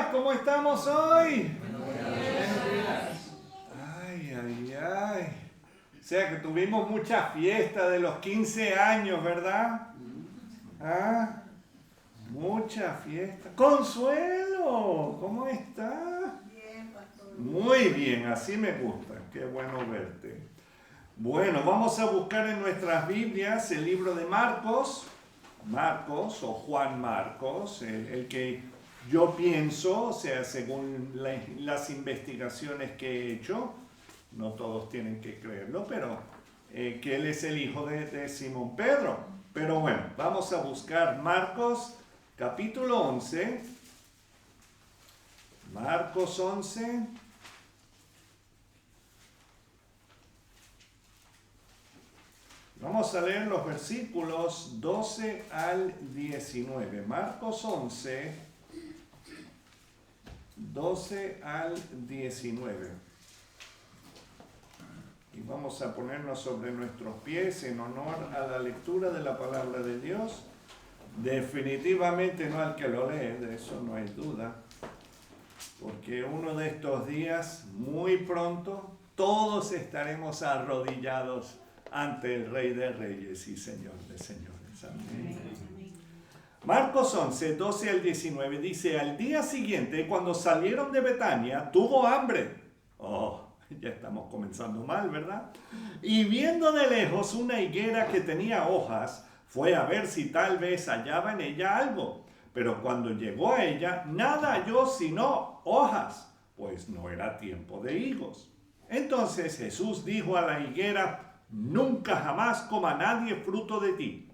días, ¿cómo estamos hoy? Ay. O sea que tuvimos mucha fiesta de los 15 años, ¿verdad? ¿Ah? Mucha fiesta. Consuelo, ¿cómo estás? Bien, pastor. Muy bien, así me gusta. Qué bueno verte. Bueno, vamos a buscar en nuestras Biblias el libro de Marcos o Juan Marcos, el que yo pienso, o sea, según las investigaciones que he hecho, no todos tienen que creerlo, pero que él es el hijo de Simón Pedro. Pero bueno, vamos a buscar Marcos capítulo 11, Marcos 11. Vamos a leer los versículos 12 al 19. Marcos 11, 12 al 19. Y vamos a ponernos sobre nuestros pies en honor a la lectura de la palabra de Dios. Definitivamente no al que lo lee, de eso no hay duda. Porque uno de estos días, muy pronto, todos estaremos arrodillados ante el Rey de Reyes y Señor de Señores. Amén. Marcos 11, 12 al 19 dice: al día siguiente, cuando salieron de Betania, tuvo hambre. Ya estamos comenzando mal, ¿verdad? Y viendo de lejos una higuera que tenía hojas, fue a ver si tal vez hallaba en ella algo. Pero cuando llegó a ella, nada halló sino hojas, pues no era tiempo de higos. Entonces Jesús dijo a la higuera: nunca jamás coma nadie fruto de ti.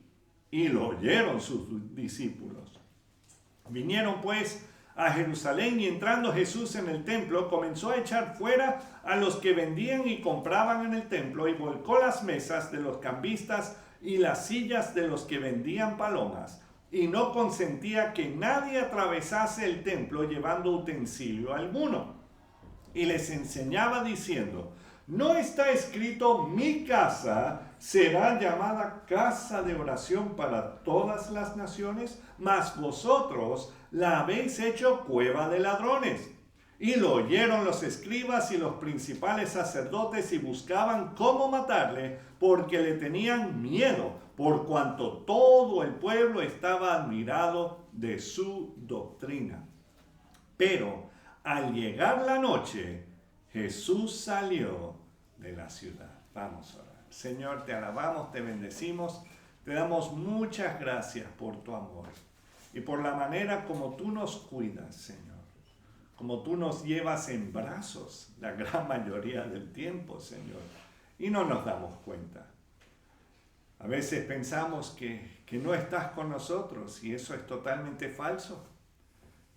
Y lo oyeron sus discípulos. Vinieron pues a Jerusalén, y entrando Jesús en el templo, comenzó a echar fuera a los que vendían y compraban en el templo, y volcó las mesas de los cambistas y las sillas de los que vendían palomas, y no consentía que nadie atravesase el templo llevando utensilio alguno. Y les enseñaba diciendo: ¿no está escrito: mi casa será llamada casa de oración para todas las naciones? Mas vosotros la habéis hecho cueva de ladrones. Y lo oyeron los escribas y los principales sacerdotes, y buscaban cómo matarle, porque le tenían miedo, por cuanto todo el pueblo estaba admirado de su doctrina. Pero al llegar la noche, Jesús salió de la ciudad. Vamos a orar. Señor, te alabamos, te bendecimos, te damos muchas gracias por tu amor y por la manera como tú nos cuidas, Señor, como tú nos llevas en brazos la gran mayoría del tiempo, Señor, y no nos damos cuenta. A veces pensamos que no estás con nosotros, y eso es totalmente falso.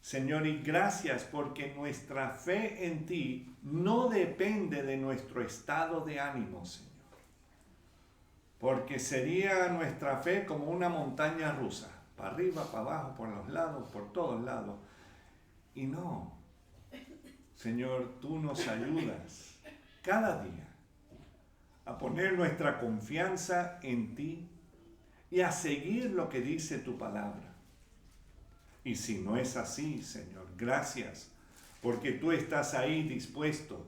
Señor, y gracias porque nuestra fe en ti no depende de nuestro estado de ánimo, Señor. Porque sería nuestra fe como una montaña rusa, para arriba, para abajo, por los lados, por todos lados. Y no, Señor, tú nos ayudas cada día a poner nuestra confianza en ti y a seguir lo que dice tu palabra. Y si no es así, Señor, gracias, porque tú estás ahí dispuesto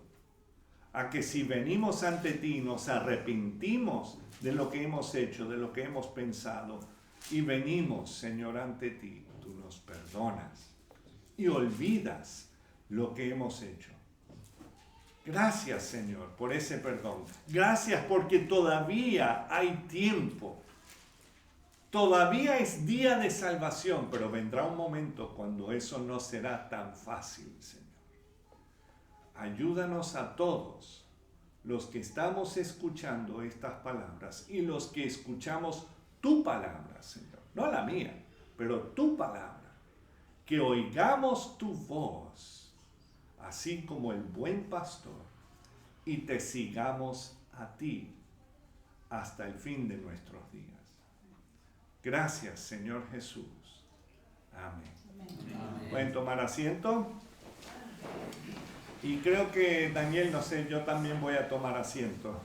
a que si venimos ante ti, nos arrepentimos de lo que hemos hecho, de lo que hemos pensado, y venimos, Señor, ante ti, tú nos perdonas y olvidas lo que hemos hecho. Gracias, Señor, por ese perdón. Gracias porque todavía hay tiempo. Todavía es día de salvación, pero vendrá un momento cuando eso no será tan fácil, Señor. Ayúdanos a todos los que estamos escuchando estas palabras y los que escuchamos tu palabra, Señor. No la mía, pero tu palabra. Que oigamos tu voz, así como el buen pastor, y te sigamos a ti hasta el fin de nuestros días. Gracias, Señor Jesús. Amén. Amén. ¿Pueden tomar asiento? Y creo que, Daniel, no sé, yo también voy a tomar asiento.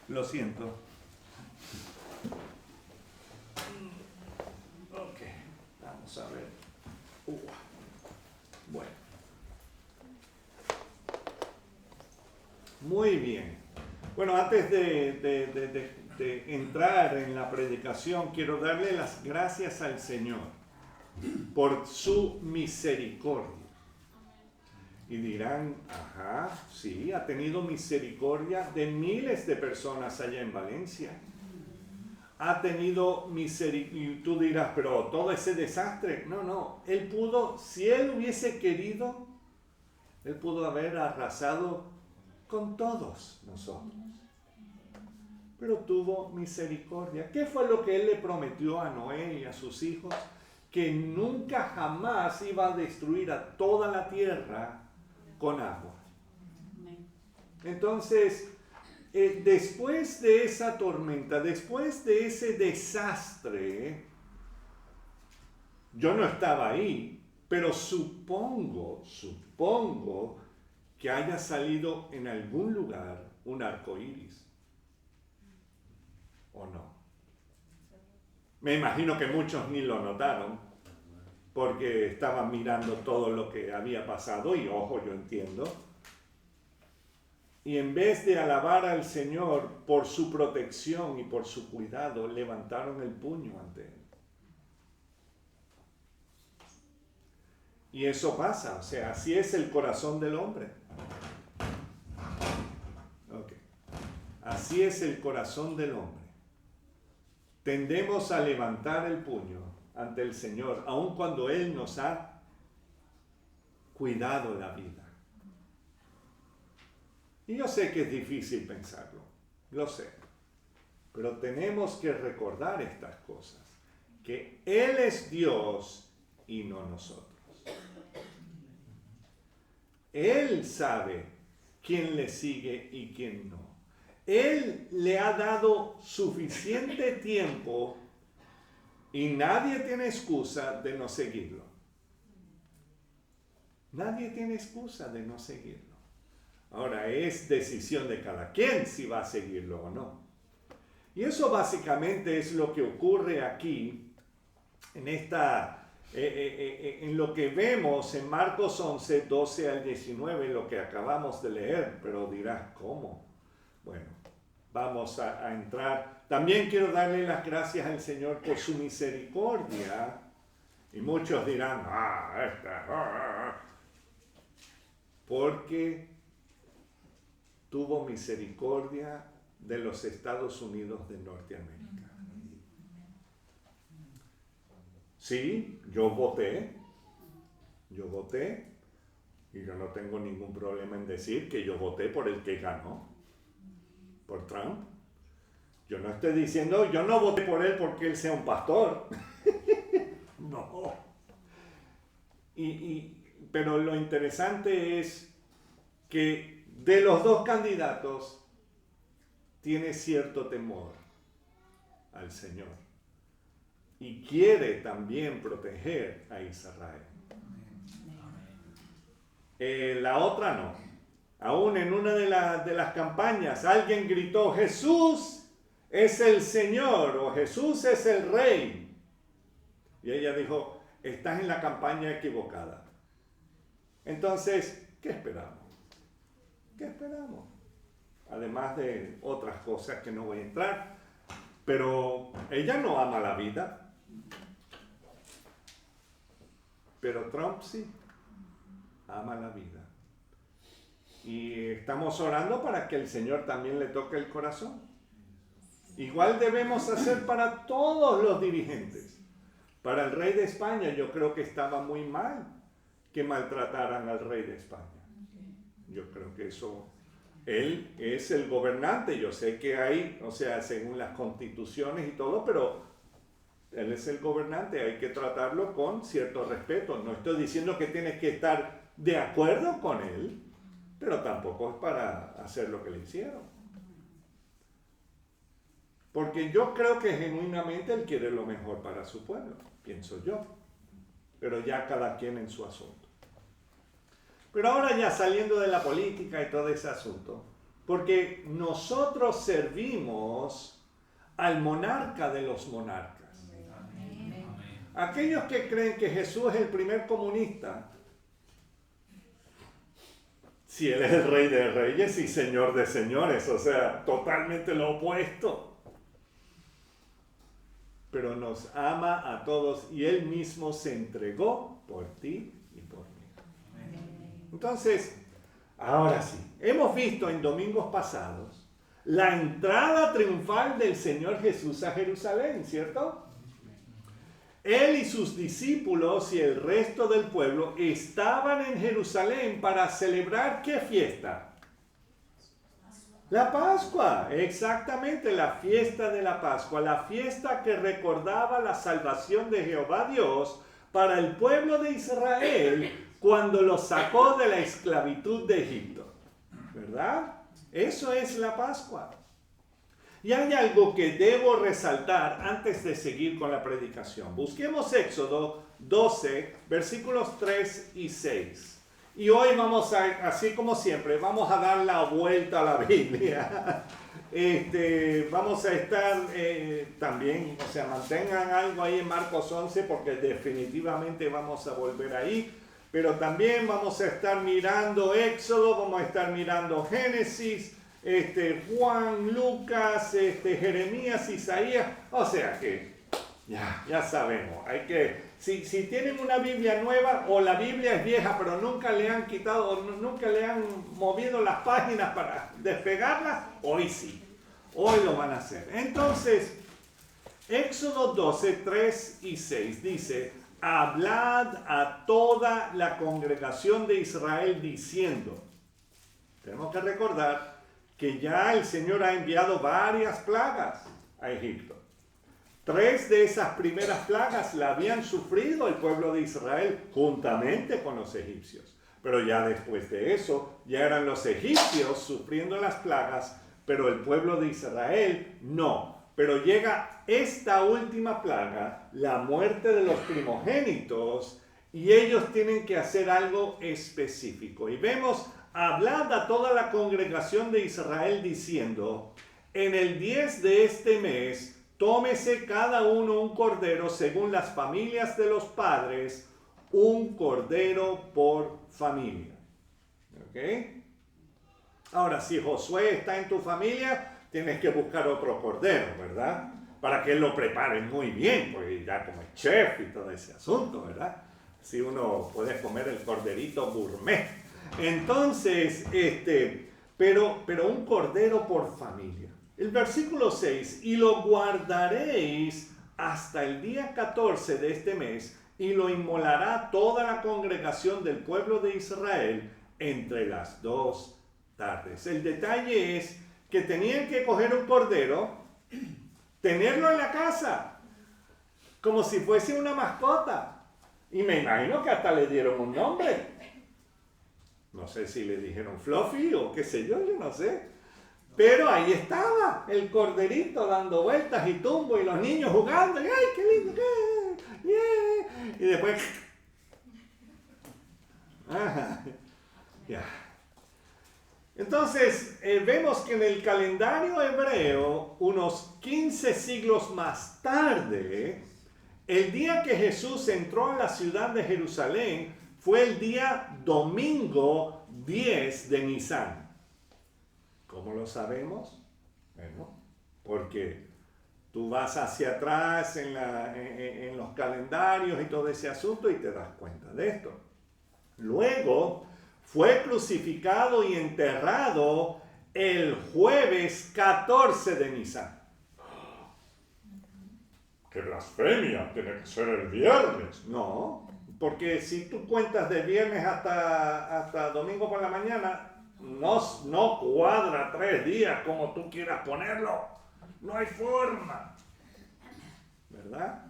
Lo siento. Ok, vamos a ver. Muy bien. Bueno, antes de entrar en la predicación, quiero darle las gracias al Señor por su misericordia. Y dirán, ajá, sí, ha tenido misericordia de miles de personas allá en Valencia. Ha tenido misericordia, y tú dirás, pero todo ese desastre. No, él pudo, si él hubiese querido, él pudo haber arrasado con todos nosotros. Pero tuvo misericordia. ¿Qué fue lo que él le prometió a Noé y a sus hijos? Que nunca jamás iba a destruir a toda la tierra con agua. Entonces, después de esa tormenta, después de ese desastre, yo no estaba ahí, pero supongo que haya salido en algún lugar un arco iris. ¿O no? Me imagino que muchos ni lo notaron, porque estaban mirando todo lo que había pasado, y ojo, yo entiendo. Y en vez de alabar al Señor por su protección y por su cuidado, levantaron el puño ante Él. Y eso pasa, o sea, así es el corazón del hombre. Okay. Así es el corazón del hombre. Tendemos a levantar el puño ante el Señor, aun cuando Él nos ha cuidado la vida. Y yo sé que es difícil pensarlo, lo sé, pero tenemos que recordar estas cosas, que Él es Dios y no nosotros. Él sabe quién le sigue y quién no. Él le ha dado suficiente tiempo y nadie tiene excusa de no seguirlo. Nadie tiene excusa de no seguirlo. Ahora es decisión de cada quien si va a seguirlo o no. Y eso básicamente es lo que ocurre aquí en lo que vemos en Marcos 11, 12 al 19, lo que acabamos de leer, pero dirás, ¿cómo? Bueno, vamos a entrar. También quiero darle las gracias al Señor por su misericordia. Y muchos dirán, porque tuvo misericordia de los Estados Unidos de Norteamérica. Sí, yo voté, y yo no tengo ningún problema en decir que yo voté por el que ganó, por Trump. Yo no estoy diciendo, yo no voté por él porque él sea un pastor. No. Pero lo interesante es que de los dos candidatos tiene cierto temor al Señor y quiere también proteger a Israel. La otra no. Aún en una de las campañas alguien gritó, Jesús es el Señor o Jesús es el Rey. Y ella dijo, estás en la campaña equivocada. Entonces, ¿qué esperamos? ¿Qué esperamos? Además de otras cosas que no voy a entrar. Pero ella no ama la vida. Pero Trump sí ama la vida. Y estamos orando para que el Señor también le toque el corazón. Igual debemos hacer para todos los dirigentes. Para el rey de España yo creo que estaba muy mal que maltrataran al rey de España. Yo creo que eso, él es el gobernante. Yo sé que hay, o sea, según las constituciones y todo, pero él es el gobernante, hay que tratarlo con cierto respeto. No estoy diciendo que tienes que estar de acuerdo con él, pero tampoco es para hacer lo que le hicieron. Porque yo creo que genuinamente él quiere lo mejor para su pueblo, pienso yo. Pero ya cada quien en su asunto. Pero ahora ya saliendo de la política y todo ese asunto, porque nosotros servimos al monarca de los monarcas. Aquellos que creen que Jesús es el primer comunista, si Él es el Rey de Reyes y Señor de Señores? O sea, totalmente lo opuesto. Pero nos ama a todos y Él mismo se entregó por ti y por mí. Entonces, ahora sí, hemos visto en domingos pasados la entrada triunfal del Señor Jesús a Jerusalén, ¿cierto? Él y sus discípulos y el resto del pueblo estaban en Jerusalén para celebrar ¿qué fiesta? La Pascua, exactamente, la fiesta de la Pascua, la fiesta que recordaba la salvación de Jehová Dios para el pueblo de Israel cuando los sacó de la esclavitud de Egipto, ¿verdad? Eso es la Pascua. Y hay algo que debo resaltar antes de seguir con la predicación. Busquemos Éxodo 12, versículos 3 y 6. Y hoy vamos a, así como siempre, vamos a dar la vuelta a la Biblia. Vamos a estar también, o sea, mantengan algo ahí en Marcos 11 porque definitivamente vamos a volver ahí. Pero también vamos a estar mirando Éxodo, vamos a estar mirando Génesis, Juan, Lucas, Jeremías, Isaías. O sea que ya sabemos, hay que, si tienen una Biblia nueva o la Biblia es vieja pero nunca le han quitado o nunca le han movido las páginas para despegarlas, hoy sí, hoy lo van a hacer. Entonces, Éxodo 12, 3 y 6 dice: hablad a toda la congregación de Israel diciendo. Tenemos que recordar que ya el Señor ha enviado varias plagas a Egipto. 3 de esas primeras plagas la habían sufrido el pueblo de Israel juntamente con los egipcios. Pero ya después de eso, ya eran los egipcios sufriendo las plagas, pero el pueblo de Israel no. Pero llega esta última plaga, la muerte de los primogénitos, y ellos tienen que hacer algo específico. Y vemos: hablad a toda la congregación de Israel diciendo: en el 10 de este mes, tómese cada uno un cordero según las familias de los padres, un cordero por familia. ¿Ok? Ahora, si Josué está en tu familia, tienes que buscar otro cordero, ¿verdad? Para que él lo prepare muy bien, porque ya como es chef y todo ese asunto, ¿verdad? Si uno puede comer el corderito gourmet. Entonces, pero un cordero por familia. El versículo 6, y lo guardaréis hasta el día 14 de este mes, y lo inmolará toda la congregación del pueblo de Israel entre las 2 tardes. El detalle es que tenían que coger un cordero, tenerlo en la casa, como si fuese una mascota. Y me imagino que hasta le dieron un nombre. No sé si le dijeron Fluffy o qué sé yo no sé. Pero ahí estaba el corderito dando vueltas y tumbo y los niños jugando. ¡Ay, qué lindo! Yeah. Y después... Entonces, vemos que en el calendario hebreo, unos 15 siglos más tarde, el día que Jesús entró a la ciudad de Jerusalén fue el día domingo 10 de Nisan. ¿Cómo lo sabemos? Bueno, porque tú vas hacia atrás en los calendarios y todo ese asunto y te das cuenta de esto. Luego fue crucificado y enterrado el jueves 14 de Nisan. ¡Qué blasfemia! Tiene que ser el viernes. No, porque si tú cuentas de viernes hasta domingo por la mañana, no cuadra 3 días como tú quieras ponerlo. No hay forma. ¿Verdad?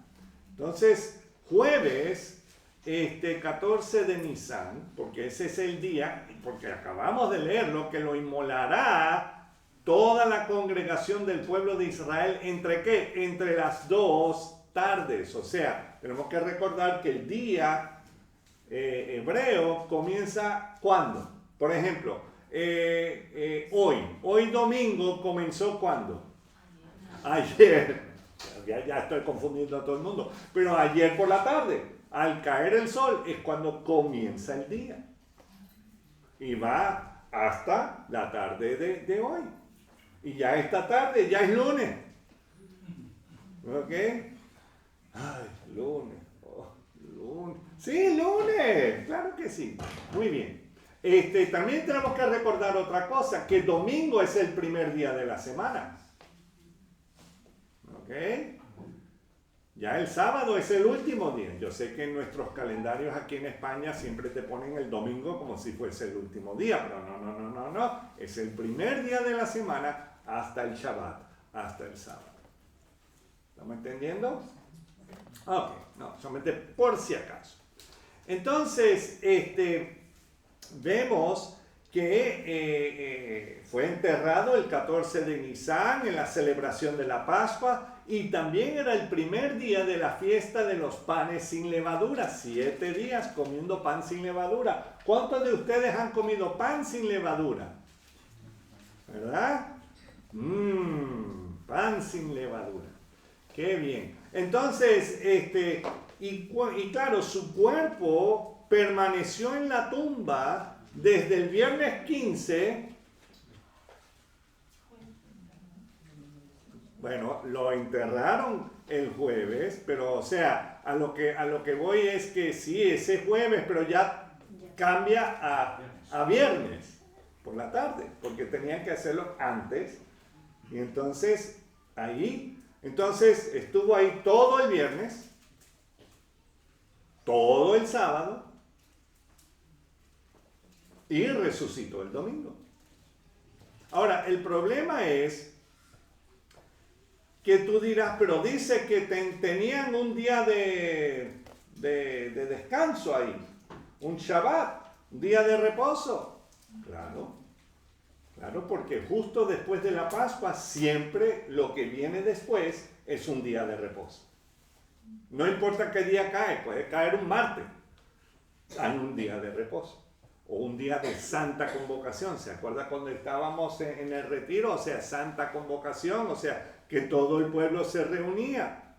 Entonces, jueves 14 de Nisan, porque ese es el día, porque acabamos de leerlo, que lo inmolará toda la congregación del pueblo de Israel, ¿entre qué? Entre las 2 tardes. O sea, tenemos que recordar que el día hebreo comienza ¿cuándo? Por ejemplo, hoy domingo comenzó ¿cuándo? Ayer. Ya estoy confundiendo a todo el mundo. Pero ayer por la tarde, al caer el sol, es cuando comienza el día. Y va hasta la tarde de hoy. Y ya esta tarde, ya es lunes. ¿Ok? Ay, lunes. Oh, lunes. Sí, lunes. Claro que sí. Muy bien. También tenemos que recordar otra cosa, que domingo es el primer día de la semana. ¿Ok? Ya el sábado es el último día. Yo sé que en nuestros calendarios aquí en España siempre te ponen el domingo como si fuese el último día, pero no. Es el primer día de la semana hasta el Shabbat, hasta el sábado. ¿Estamos entendiendo? Ok, no, solamente por si acaso. Entonces, vemos que fue enterrado el 14 de Nisan en la celebración de la Pascua y también era el primer día de la fiesta de los panes sin levadura, 7 días comiendo pan sin levadura. ¿Cuántos de ustedes han comido pan sin levadura? ¿Verdad? Pan sin levadura. Qué bien. Entonces, y claro, su cuerpo permaneció en la tumba desde el viernes 15. Bueno, lo enterraron el jueves, pero o sea, a lo que voy es que sí, ese jueves, pero ya cambia a viernes por la tarde, porque tenían que hacerlo antes. Y entonces, estuvo ahí todo el viernes, todo el sábado, y resucitó el domingo. Ahora, el problema es que tú dirás, pero dice que tenían un día de descanso ahí, un Shabbat, un día de reposo. Claro, porque justo después de la Pascua, siempre lo que viene después es un día de reposo. No importa qué día cae, puede caer un martes, hay un día de reposo. O un día de santa convocación. ¿Se acuerda cuando estábamos en el retiro? O sea, santa convocación, o sea, que todo el pueblo se reunía.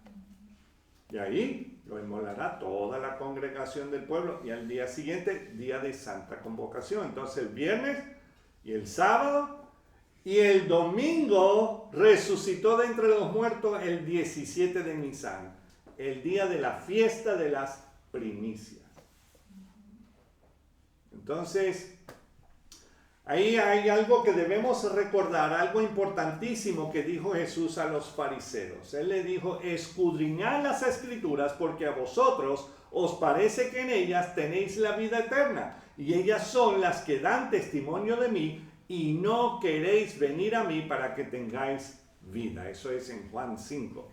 Y ahí lo inmolará toda la congregación del pueblo. Y al día siguiente, día de santa convocación. Entonces el viernes y el sábado y el domingo resucitó de entre los muertos el 17 de Nisan, el día de la fiesta de las primicias. Entonces, ahí hay algo que debemos recordar, algo importantísimo que dijo Jesús a los fariseos. Él le dijo, escudriñad las escrituras porque a vosotros os parece que en ellas tenéis la vida eterna y ellas son las que dan testimonio de mí y no queréis venir a mí para que tengáis vida. Eso es en Juan 5,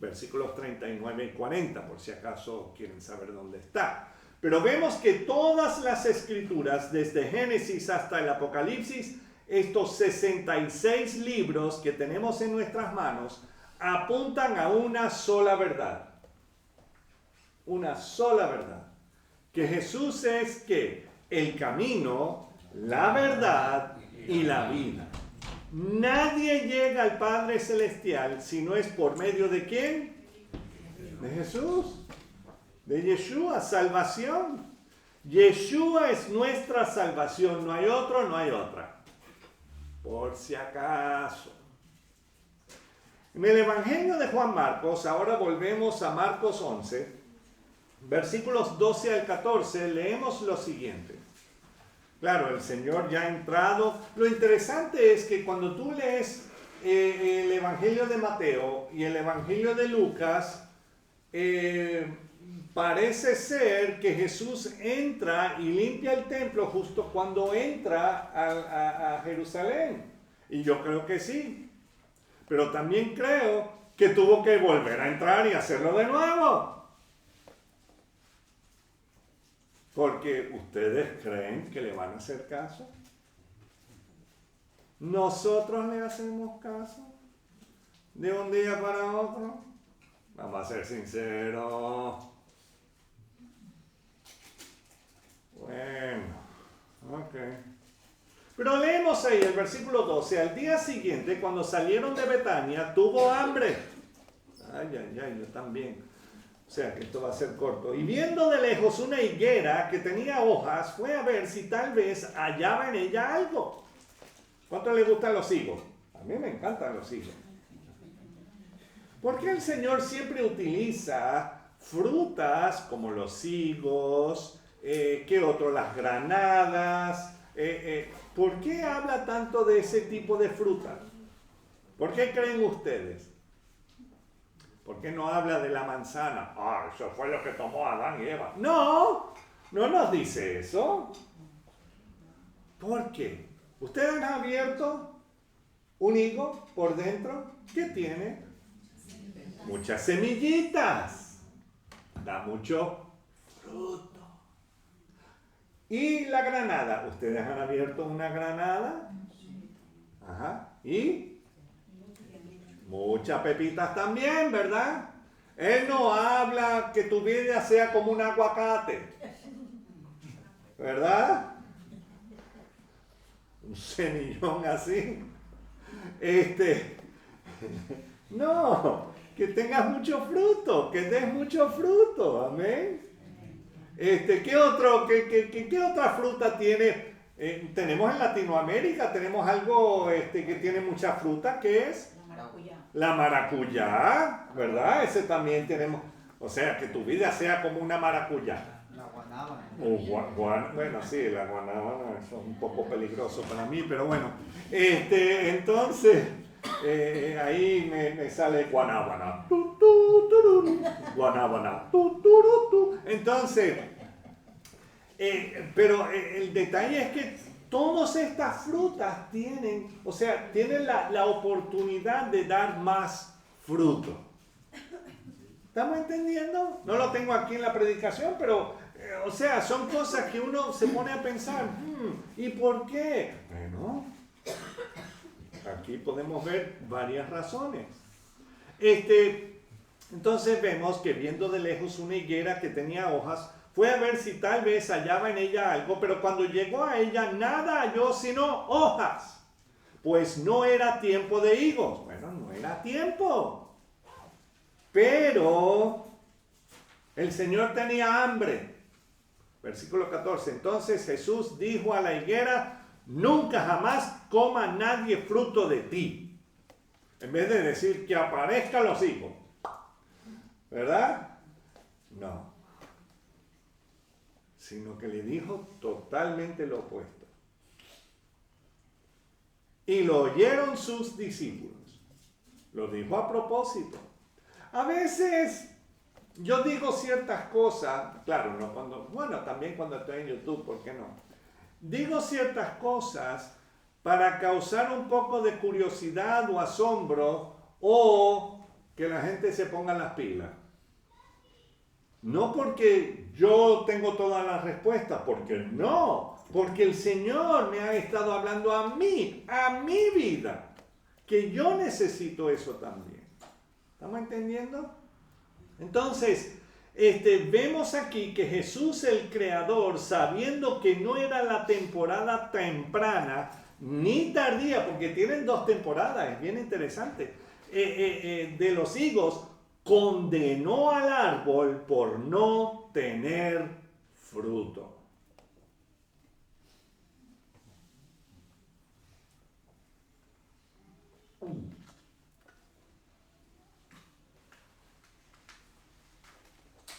versículos 39 y 40, por si acaso quieren saber dónde está. Pero vemos que todas las escrituras, desde Génesis hasta el Apocalipsis, estos 66 libros que tenemos en nuestras manos, apuntan a una sola verdad. Una sola verdad. Que Jesús es ¿qué? El camino, la verdad y la vida. Nadie llega al Padre Celestial si no es por medio de ¿quién? De Jesús. De Yeshua, salvación. Yeshua es nuestra salvación, no hay otro, no hay otra. Por si acaso. En el Evangelio de Juan Marcos, ahora volvemos a Marcos 11, versículos 12 al 14, leemos lo siguiente. Claro, el Señor ya ha entrado. Lo interesante es que cuando tú lees el Evangelio de Mateo y el Evangelio de Lucas, parece ser que Jesús entra y limpia el templo justo cuando entra a Jerusalén. Y yo creo que sí. Pero también creo que tuvo que volver a entrar y hacerlo de nuevo. Porque ustedes creen que le van a hacer caso. ¿Nosotros le hacemos caso de un día para otro? Vamos a ser sinceros. Bueno, ok. Pero leemos ahí el versículo 12. Al día siguiente, cuando salieron de Betania, tuvo hambre. Ay, yo también. O sea que esto va a ser corto. Y viendo de lejos una higuera que tenía hojas, fue a ver si tal vez hallaba en ella algo. ¿Cuánto le gustan los higos? A mí me encantan los higos. ¿Por qué el Señor siempre utiliza frutas como los higos, qué otro, las granadas? ¿Por qué habla tanto de ese tipo de frutas? ¿Por qué creen ustedes? ¿Por qué no habla de la manzana? Ah, eso fue lo que tomó Adán y Eva. No, no nos dice eso. ¿Por qué? ¿Ustedes han abierto un higo por dentro? ¿Qué tiene? Muchas semillitas. Da mucho fruto. ¿Y la granada? ¿Ustedes han abierto una granada? Ajá. ¿Y? Muchas pepitas también, ¿verdad? Él no habla que tu vida sea como un aguacate, ¿verdad? Un semillón así. No, que tengas mucho fruto, que des mucho fruto, amén. ¿Qué otra fruta tiene? Tenemos en Latinoamérica, tenemos algo que tiene mucha fruta, ¿qué es? La maracuyá, ¿verdad? Ese también tenemos. O sea, que tu vida sea como una maracuyá. La guanábana. Bueno, sí, la guanábana es un poco peligroso para mí, pero bueno. Entonces, ahí me sale guanábana. Guanábana. Entonces, pero el detalle es que todas estas frutas tienen, o sea, tienen la oportunidad de dar más fruto. ¿Estamos entendiendo? No lo tengo aquí en la predicación, pero, o sea, son cosas que uno se pone a pensar, ¿y por qué? Bueno, aquí podemos ver varias razones. Entonces vemos que viendo de lejos una higuera que tenía hojas, fue a ver si tal vez hallaba en ella algo, pero cuando llegó a ella nada halló sino hojas, pues no era tiempo de higos. Bueno, no era tiempo. Pero el Señor tenía hambre. Versículo 14. Entonces Jesús dijo a la higuera, nunca jamás coma nadie fruto de ti. En vez de decir que aparezcan los higos. ¿Verdad? No. Sino que le dijo totalmente lo opuesto. Y lo oyeron sus discípulos. Lo dijo a propósito. A veces yo digo ciertas cosas, claro, no también cuando estoy en YouTube, ¿por qué no? Digo ciertas cosas para causar un poco de curiosidad o asombro o que la gente se ponga las pilas. No porque yo tengo todas las respuestas, porque no, porque el Señor me ha estado hablando a mí, a mi vida, que yo necesito eso también. ¿Estamos entendiendo? Entonces, vemos aquí que Jesús el Creador, sabiendo que no era la temporada temprana ni tardía, porque tienen dos temporadas, es bien interesante, de los higos, condenó al árbol por no tener fruto.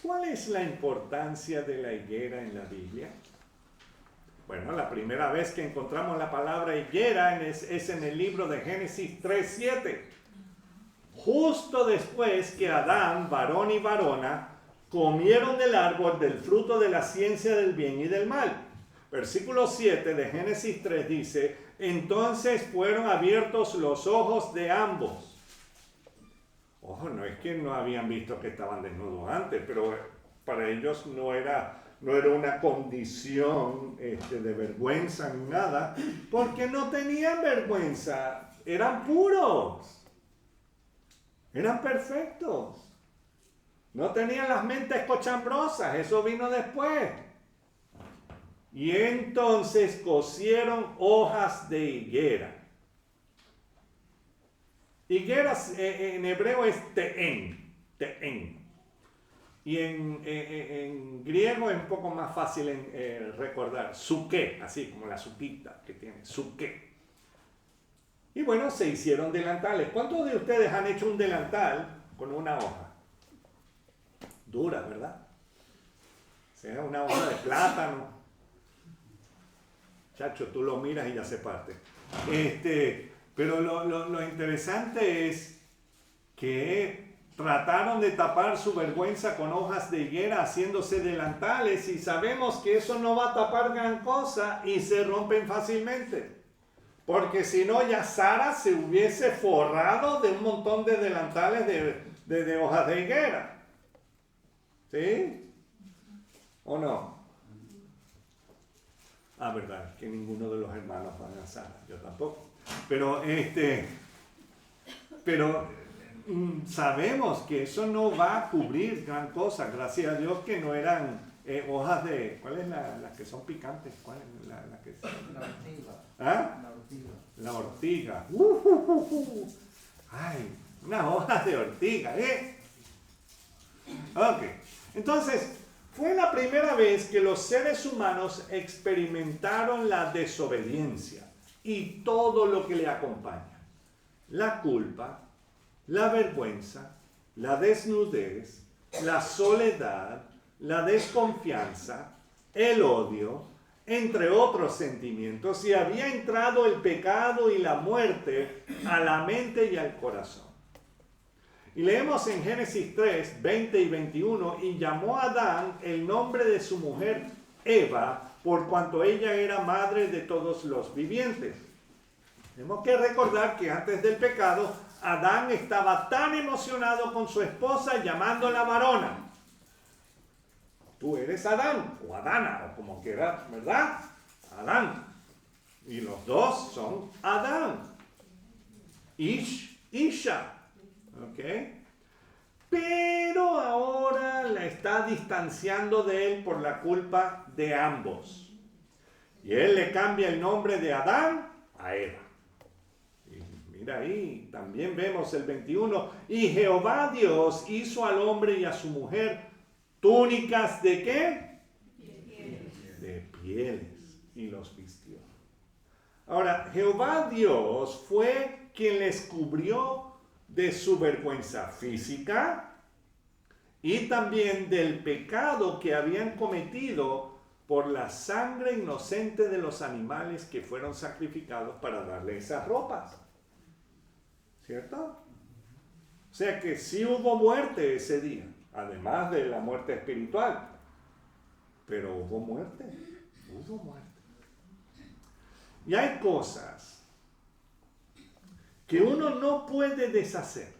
¿Cuál es la importancia de la higuera en la Biblia? Bueno, la primera vez que encontramos la palabra higuera es en el libro de Génesis 3:7. Justo después que Adán, varón y varona, comieron del árbol del fruto de la ciencia del bien y del mal. Versículo 7 de Génesis 3 dice, entonces fueron abiertos los ojos de ambos. Ojo, no es que no habían visto que estaban desnudos antes, pero para ellos no era una condición de vergüenza ni nada, porque no tenían vergüenza, eran puros. Eran perfectos. No tenían las mentes cochambrosas. Eso vino después. Y entonces cosieron hojas de higuera. Higuera en hebreo es te'en. Te'en. Y en griego es un poco más fácil recordar. Suke, así como la sopita que tiene. Suke. Y bueno, se hicieron delantales. ¿Cuántos de ustedes han hecho un delantal con una hoja? Dura, ¿verdad? O sea, una hoja de plátano. Chacho, tú lo miras y ya se parte. Pero lo interesante es que trataron de tapar su vergüenza con hojas de higuera haciéndose delantales y sabemos que eso no va a tapar gran cosa y se rompen fácilmente. Porque si no ya Sara se hubiese forrado de un montón de delantales de hojas de higuera. ¿Sí? ¿O no? Ah, verdad, que ninguno de los hermanos van a Sara, yo tampoco. Pero sabemos que eso no va a cubrir gran cosa, gracias a Dios que no eran hojas de... ¿Cuál es la que son picantes? ¿Cuál es la que son? La ortiga. ¿Ah? La ortiga. La ortiga. Ay, unas hojas de ortiga, ¿eh? Ok, entonces, fue la primera vez que los seres humanos experimentaron la desobediencia y todo lo que le acompaña. La culpa, la vergüenza, la desnudez, la soledad, la desconfianza, el odio, entre otros sentimientos, y había entrado el pecado y la muerte a la mente y al corazón. Y leemos en Génesis 3, 20 y 21, y llamó a Adán el nombre de su mujer Eva, por cuanto ella era madre de todos los vivientes. Tenemos que recordar que antes del pecado, Adán estaba tan emocionado con su esposa llamándola varona. Tú eres Adán, o Adana, o como quieras, ¿verdad? Adán. Y los dos son Adán. Isha. ¿Ok? Pero ahora la está distanciando de él por la culpa de ambos. Y él le cambia el nombre de Adán a Eva. Y mira ahí, también vemos el 21. Y Jehová Dios hizo al hombre y a su mujer túnicas ¿de qué? De pieles. Y los vistió. Ahora, Jehová Dios fue quien les cubrió de su vergüenza física y también del pecado que habían cometido por la sangre inocente de los animales que fueron sacrificados para darle esas ropas. ¿Cierto? O sea que sí hubo muerte ese día, además de la muerte espiritual. Pero hubo muerte. Y hay cosas que uno no puede deshacer.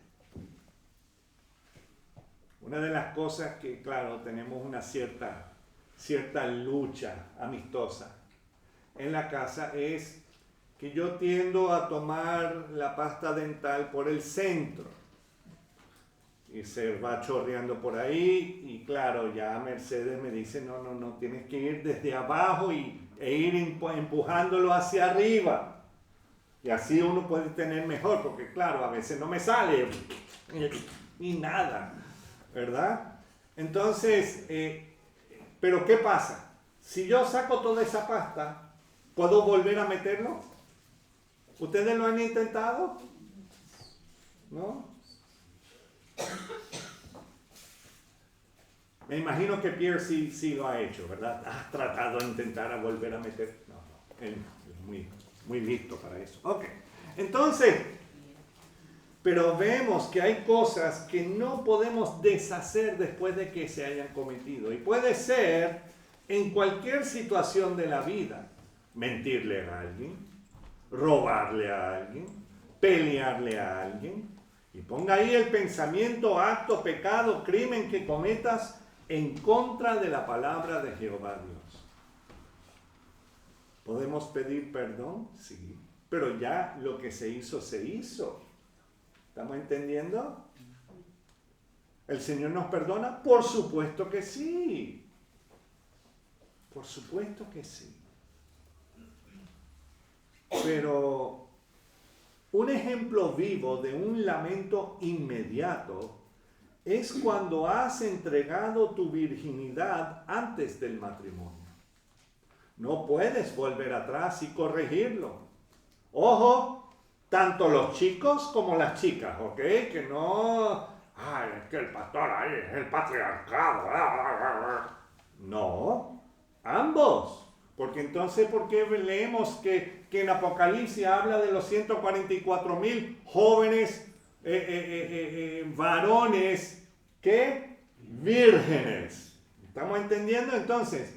Una de las cosas que, claro, tenemos una cierta lucha amistosa en la casa es que yo tiendo a tomar la pasta dental por el centro y se va chorreando por ahí y claro, ya Mercedes me dice no, tienes que ir desde abajo e ir empujándolo hacia arriba. Y así uno puede tener mejor, porque claro, a veces no me sale ni nada, ¿verdad? Entonces, pero ¿qué pasa? Si yo saco toda esa pasta, ¿puedo volver a meterlo? ¿Ustedes lo han intentado? ¿No? Me imagino que Pierre sí lo ha hecho, ¿verdad? Has tratado de intentar a volver a meter. No, él es muy listo para eso. Ok, entonces, pero vemos que hay cosas que no podemos deshacer después de que se hayan cometido. Y puede ser en cualquier situación de la vida. Mentirle a alguien, robarle a alguien, pelearle a alguien. Y ponga ahí el pensamiento, acto, pecado, crimen que cometas en contra de la palabra de Jehová Dios. ¿Podemos pedir perdón? Sí. Pero ya lo que se hizo, se hizo. ¿Estamos entendiendo? ¿El Señor nos perdona? Por supuesto que sí. Por supuesto que sí. Pero un ejemplo vivo de un lamento inmediato es cuando has entregado tu virginidad antes del matrimonio. No puedes volver atrás y corregirlo. Ojo, tanto los chicos como las chicas, ¿ok? Que no... Ay, es que el pastor ahí es el patriarcado. No, ambos. Porque entonces, ¿por qué leemos que en Apocalipsis habla de los 144,000 jóvenes varones que vírgenes? ¿Estamos entendiendo? Entonces,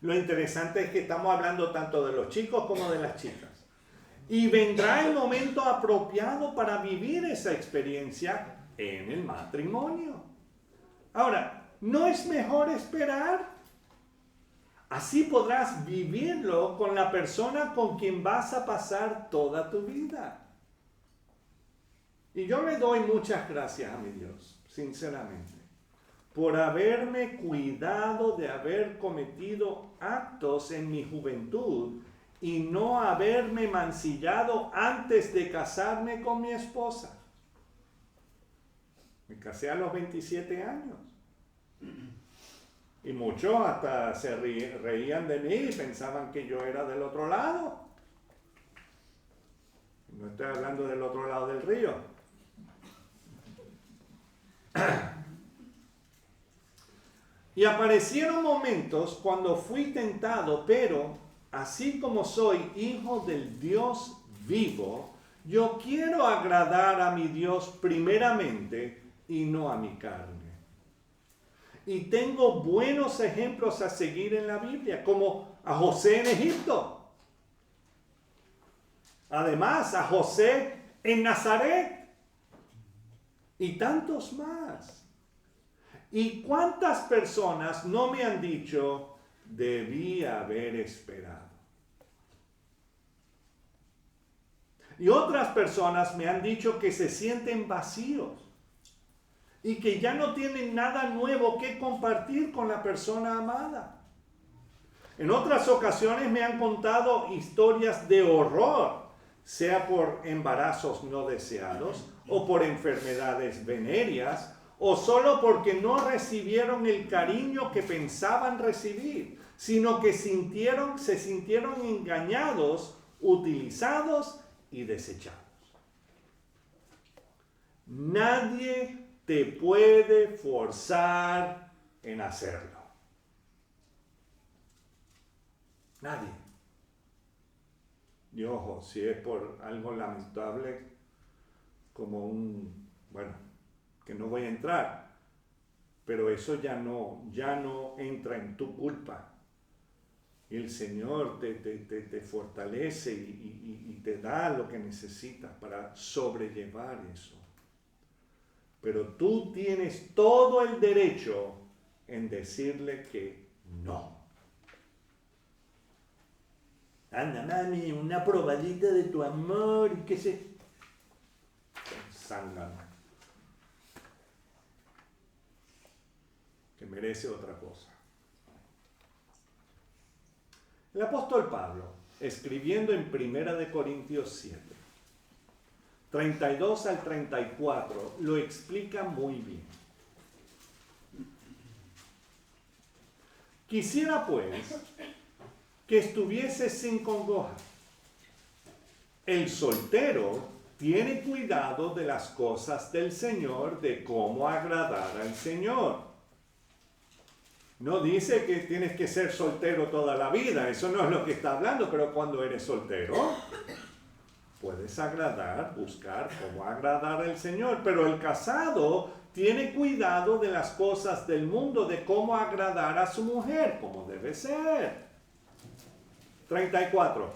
lo interesante es que estamos hablando tanto de los chicos como de las chicas. Y vendrá el momento apropiado para vivir esa experiencia en el matrimonio. Ahora, ¿no es mejor esperar? Así podrás vivirlo con la persona con quien vas a pasar toda tu vida. Y yo le doy muchas gracias a mi Dios, sinceramente, por haberme cuidado de haber cometido actos en mi juventud y no haberme mancillado antes de casarme con mi esposa. Me casé a los 27 años. Y muchos hasta se reían de mí y pensaban que yo era del otro lado. No estoy hablando del otro lado del río. Y aparecieron momentos cuando fui tentado, pero así como soy hijo del Dios vivo, yo quiero agradar a mi Dios primeramente y no a mi carne. Y tengo buenos ejemplos a seguir en la Biblia, como a José en Egipto. Además, a José en Nazaret. Y tantos más. ¿Y cuántas personas no me han dicho, debí haber esperado? Y otras personas me han dicho que se sienten vacíos y que ya no tienen nada nuevo que compartir con la persona amada. En otras ocasiones me han contado historias de horror, sea por embarazos no deseados o por enfermedades venéreas, o solo porque no recibieron el cariño que pensaban recibir, sino que se sintieron engañados, utilizados y desechados. Nadie te puede forzar en hacerlo. Nadie. Y ojo, si es por algo lamentable, como que no voy a entrar, pero eso ya no entra en tu culpa. El Señor te fortalece y te da lo que necesitas para sobrellevar eso. Pero tú tienes todo el derecho en decirle que no. Anda, mami, una probadita de tu amor y qué sé. Zángano. Que merece otra cosa. El apóstol Pablo, escribiendo en 1 Corintios 7, 32 al 34, lo explica muy bien. Quisiera pues que estuviese sin congoja. El soltero tiene cuidado de las cosas del Señor, de cómo agradar al Señor. No dice que tienes que ser soltero toda la vida, eso no es lo que está hablando, pero cuando eres soltero, puedes buscar cómo agradar al Señor, pero el casado tiene cuidado de las cosas del mundo, de cómo agradar a su mujer, como debe ser. 34.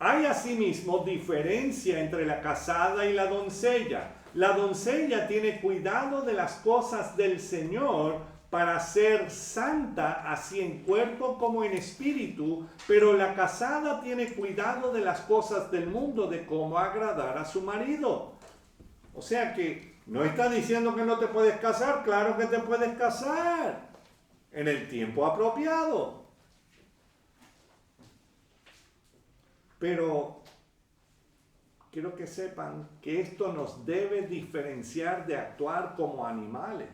Hay asimismo diferencia entre la casada y la doncella. La doncella tiene cuidado de las cosas del Señor para ser santa, así en cuerpo como en espíritu, pero la casada tiene cuidado de las cosas del mundo, de cómo agradar a su marido. O sea que no está diciendo que no te puedes casar, claro que te puedes casar en el tiempo apropiado. Pero quiero que sepan que esto nos debe diferenciar de actuar como animales.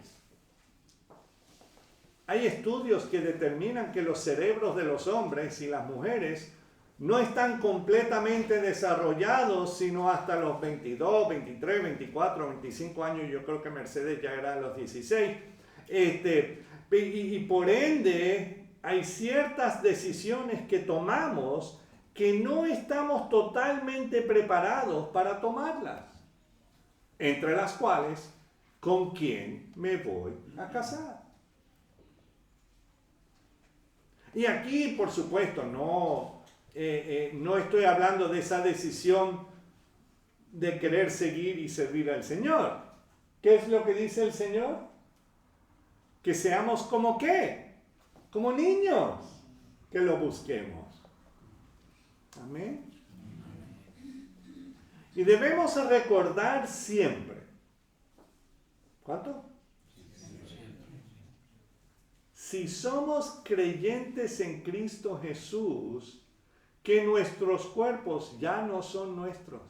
Hay estudios que determinan que los cerebros de los hombres y las mujeres no están completamente desarrollados sino hasta los 22, 23, 24, 25 años. Yo creo que Mercedes ya era a los 16. Y por ende hay ciertas decisiones que tomamos que no estamos totalmente preparados para tomarlas. Entre las cuales, ¿con quién me voy a casar? Y aquí, por supuesto, no estoy hablando de esa decisión de querer seguir y servir al Señor. ¿Qué es lo que dice el Señor? Que seamos como ¿qué? Como niños, que lo busquemos. Amén. Y debemos recordar siempre. ¿Cuánto? Si somos creyentes en Cristo Jesús, que nuestros cuerpos ya no son nuestros.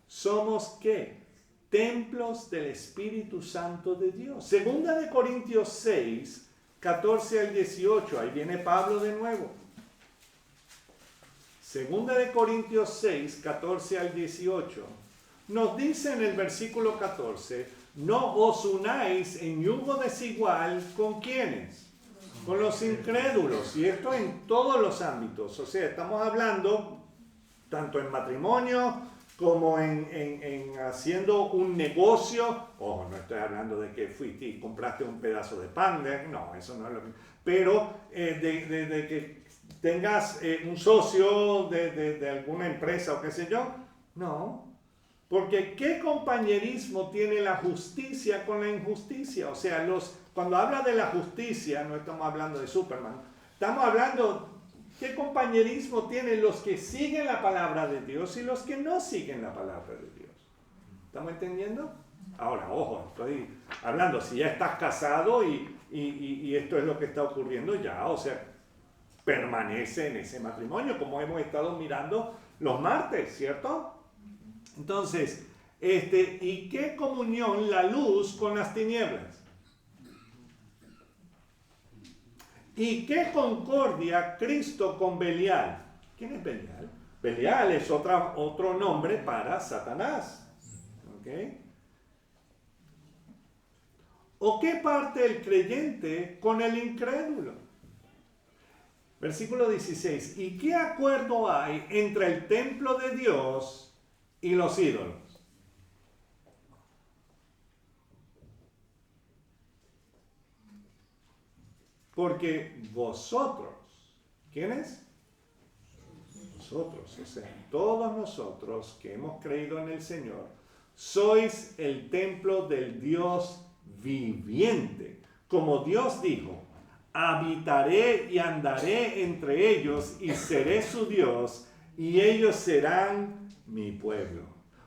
¿Somos qué? Templos del Espíritu Santo de Dios. Segunda de Corintios 6, 14 al 18. Ahí viene Pablo de nuevo. Segunda de Corintios 6, 14 al 18. Nos dice en el versículo 14, no os unáis en yugo desigual con ¿quiénes? Con los incrédulos. Y esto en todos los ámbitos. O sea, estamos hablando tanto en matrimonio como en haciendo un negocio. Ojo, no estoy hablando de que fuiste y compraste un pedazo de pan. No, eso no es lo mismo. Pero de que tengas un socio de alguna empresa o qué sé yo. No. Porque ¿qué compañerismo tiene la justicia con la injusticia? O sea, cuando habla de la justicia, no estamos hablando de Superman, estamos hablando, ¿qué compañerismo tienen los que siguen la palabra de Dios y los que no siguen la palabra de Dios? ¿Estamos entendiendo? Ahora, ojo, estoy hablando, si ya estás casado y esto es lo que está ocurriendo ya, o sea, permanece en ese matrimonio, como hemos estado mirando los martes, ¿cierto? Entonces, ¿y qué comunión la luz con las tinieblas? ¿Y qué concordia Cristo con Belial? ¿Quién es Belial? Belial es otro nombre para Satanás. ¿Okay? ¿O qué parte el creyente con el incrédulo? Versículo 16. ¿Y qué acuerdo hay entre el templo de Dios y los ídolos? Porque vosotros, ¿quiénes? Nosotros, o sea, todos nosotros que hemos creído en el Señor, sois el templo del Dios viviente. Como Dios dijo, habitaré y andaré entre ellos y seré su Dios y ellos serán mi pueblo.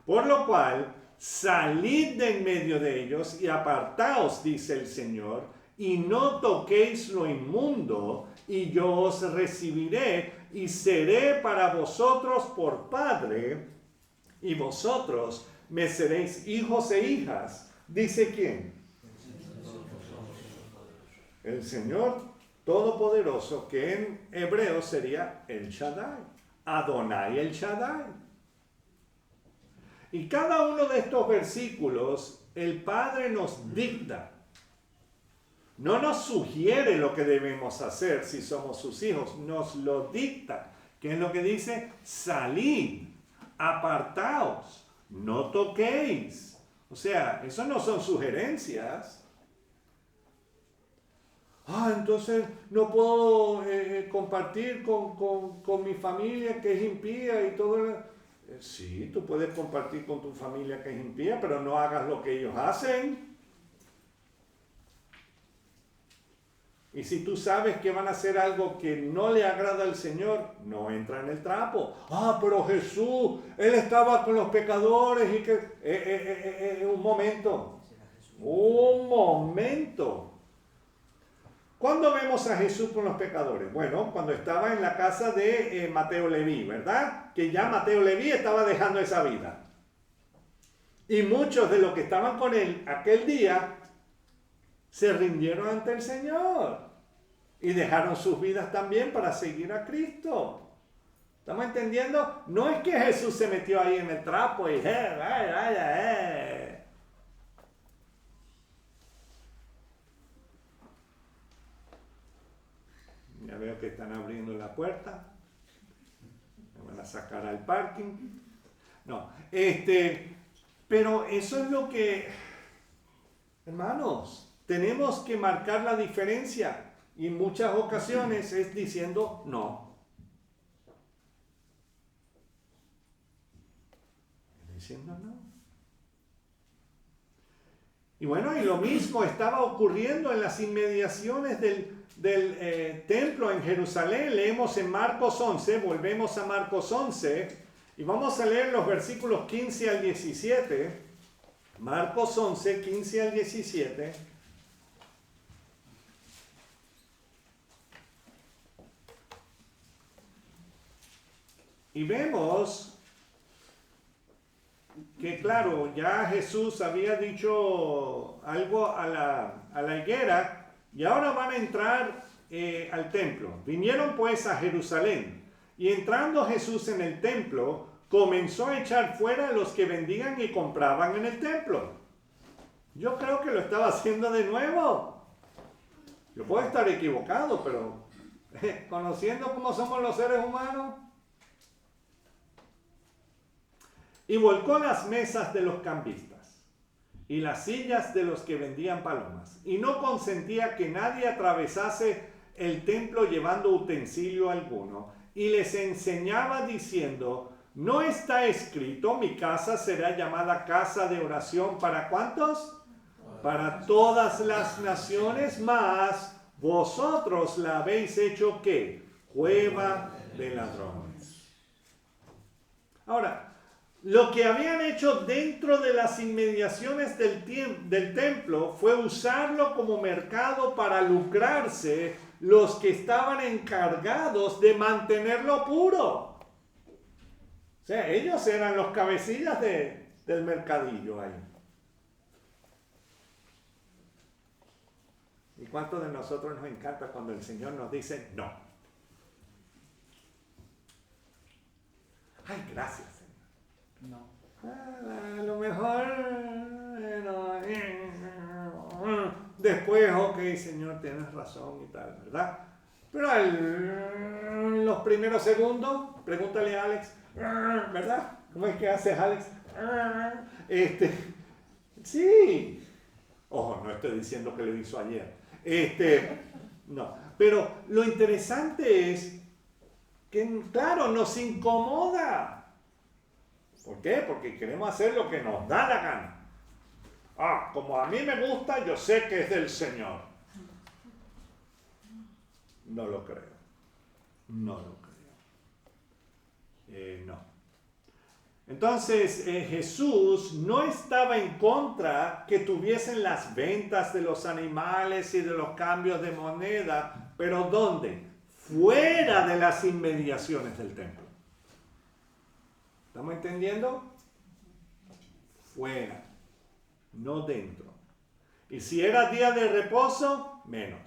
Por lo cual, salid de en medio de ellos y apartaos, dice el Señor, y no toquéis lo inmundo, y yo os recibiré y seré para vosotros por padre, y vosotros me seréis hijos e hijas. ¿Dice quién? El Señor Todopoderoso, que en hebreo sería el Shaddai, Adonai el Shaddai. Y cada uno de estos versículos, el Padre nos dicta. No nos sugiere lo que debemos hacer si somos sus hijos, nos lo dicta. ¿Qué es lo que dice? Salid, apartaos, no toquéis. O sea, eso no son sugerencias. Entonces no puedo compartir con mi familia que es impía y todo. Sí, tú puedes compartir con tu familia que es impía, pero no hagas lo que ellos hacen. Y si tú sabes que van a hacer algo que no le agrada al Señor, no entra en el trapo. Pero Jesús, Él estaba con los pecadores y que... un momento. ¿Cuándo vemos a Jesús con los pecadores? Bueno, cuando estaba en la casa de Mateo Leví, ¿verdad? Que ya Mateo Leví estaba dejando esa vida. Y muchos de los que estaban con él aquel día se rindieron ante el Señor y dejaron sus vidas también para seguir a Cristo. ¿Estamos entendiendo? No es que Jesús se metió ahí en el trapo y Ya veo que están abriendo la puerta. Me van a sacar al parking. No, pero eso es lo que, hermanos, tenemos que marcar la diferencia. Y en muchas ocasiones es diciendo no. Diciendo no. Y bueno, y lo mismo estaba ocurriendo en las inmediaciones del templo en Jerusalén. Leemos en Marcos 11, volvemos a Marcos 11 y vamos a leer los versículos 15 al 17. Marcos 11, 15 al 17. Y vemos que claro, ya Jesús había dicho algo a la higuera y ahora van a entrar al templo. Vinieron pues a Jerusalén y entrando Jesús en el templo comenzó a echar fuera a los que vendían y compraban en el templo. Yo creo que lo estaba haciendo de nuevo. Yo puedo estar equivocado, pero conociendo cómo somos los seres humanos. Y volcó las mesas de los cambistas y las sillas de los que vendían palomas. Y no consentía que nadie atravesase el templo llevando utensilio alguno. Y les enseñaba diciendo, ¿no está escrito, mi casa será llamada casa de oración para cuántos? Para todas las naciones, mas vosotros la habéis hecho ¿qué? Cueva de ladrones. Ahora, lo que habían hecho dentro de las inmediaciones del templo fue usarlo como mercado para lucrarse los que estaban encargados de mantenerlo puro. O sea, ellos eran los cabecillas del mercadillo ahí. ¿Y cuántos de nosotros nos encanta cuando el Señor nos dice no? Ay, gracias. No. A lo mejor después, ok, Señor, tienes razón y tal, ¿verdad? Pero en los primeros segundos, pregúntale a Alex, ¿verdad? ¿Cómo es que haces, Alex? Sí. Ojo, no estoy diciendo que lo hizo ayer. No. Pero lo interesante es que, claro, nos incomoda. ¿Por qué? Porque queremos hacer lo que nos da la gana. Como a mí me gusta, yo sé que es del Señor. No lo creo. No lo creo. No. Entonces, Jesús no estaba en contra que tuviesen las ventas de los animales y de los cambios de moneda, pero ¿dónde? Fuera de las inmediaciones del templo. ¿Estamos entendiendo? Fuera, no dentro. Y si era día de reposo, menos.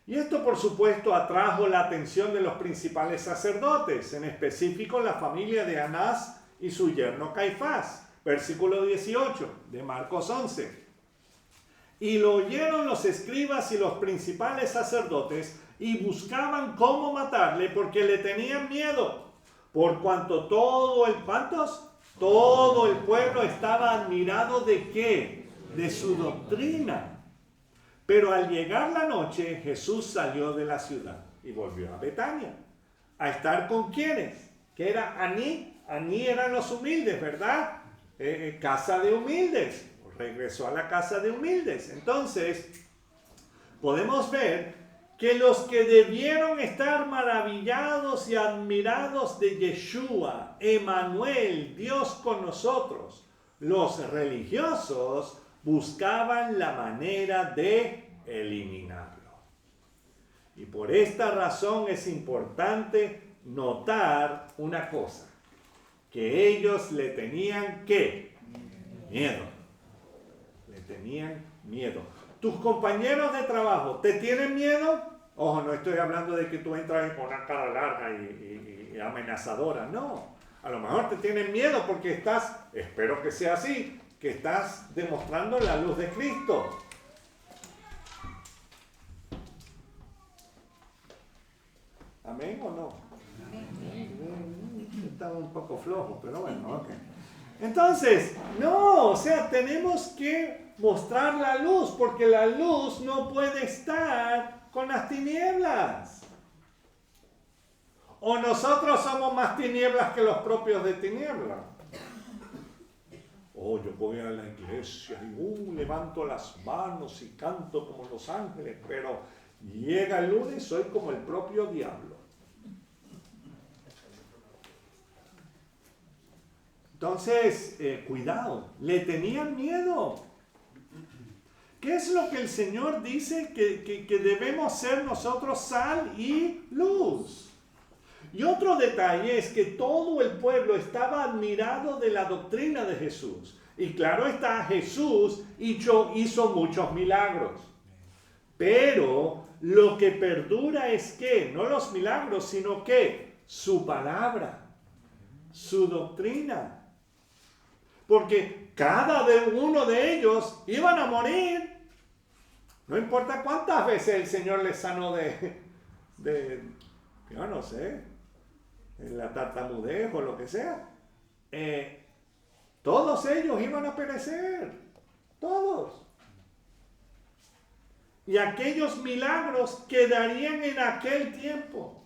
Y esto, por supuesto, atrajo la atención de los principales sacerdotes, en específico la familia de Anás y su yerno Caifás. Versículo 18 de Marcos 11. Y lo oyeron los escribas y los principales sacerdotes y buscaban cómo matarle porque le tenían miedo. Por cuanto todo el pueblo estaba admirado de ¿qué? De su doctrina. Pero al llegar la noche, Jesús salió de la ciudad y volvió a Betania. ¿A estar con quiénes? Que era Aní. Aní eran los humildes, ¿verdad? Casa de humildes. Regresó a la casa de humildes. Entonces, podemos ver que los que debieron estar maravillados y admirados de Yeshua, Emanuel, Dios con nosotros, los religiosos, buscaban la manera de eliminarlo. Y por esta razón es importante notar una cosa, que ellos le tenían ¿qué? Miedo. Le tenían miedo. ¿Tus compañeros de trabajo te tienen miedo? Ojo, no estoy hablando de que tú entras con una cara larga y amenazadora, no. A lo mejor te tienen miedo porque estás, espero que sea así, que estás demostrando la luz de Cristo. ¿Amén o no? Estaba un poco flojo, pero bueno, ok. Entonces, no, o sea, tenemos que mostrar la luz, porque la luz no puede estar con las tinieblas. O nosotros somos más tinieblas que los propios de tinieblas. Oh, yo voy a la iglesia y levanto las manos y canto como los ángeles, pero llega el lunes, soy como el propio diablo. Entonces, cuidado, le tenían miedo. ¿Qué es lo que el Señor dice que debemos ser nosotros? Sal y luz. Y otro detalle es que todo el pueblo estaba admirado de la doctrina de Jesús. Y claro está, Jesús hizo muchos milagros. Pero lo que perdura es que, no los milagros, sino que su palabra, su doctrina. Porque cada uno de ellos iban a morir. No importa cuántas veces el Señor les sanó de yo no sé, la tartamudez o lo que sea. Todos ellos iban a perecer. Todos. Y aquellos milagros quedarían en aquel tiempo.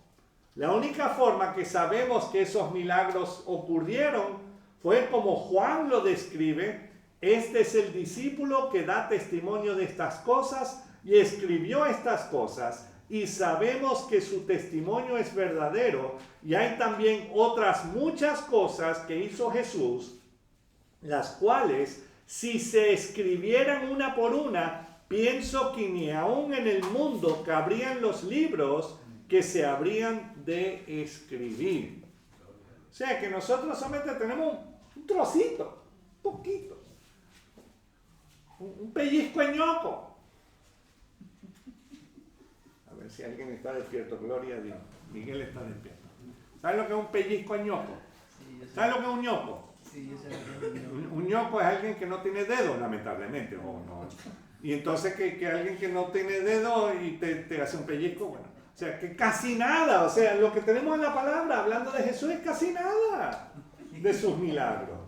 La única forma que sabemos que esos milagros ocurrieron fue como Juan lo describe. Este es el discípulo que da testimonio de estas cosas y escribió estas cosas. Y sabemos que su testimonio es verdadero. Y hay también otras muchas cosas que hizo Jesús, las cuales, si se escribieran una por una, pienso que ni aún en el mundo cabrían los libros que se habrían de escribir. O sea que nosotros solamente tenemos un trocito, un poquito, un pellizco de ñoco. A ver si alguien está despierto, gloria a Dios. Miguel está despierto. ¿Sabes lo que es un pellizco de ñoco? ¿Sabes lo que es un ñoco? Un ñoco es alguien que no tiene dedos, lamentablemente. No. Y entonces que alguien que no tiene dedos y te hace un pellizco, bueno. O sea, que casi nada. O sea, lo que tenemos en la palabra, hablando de Jesús, es casi nada de sus milagros.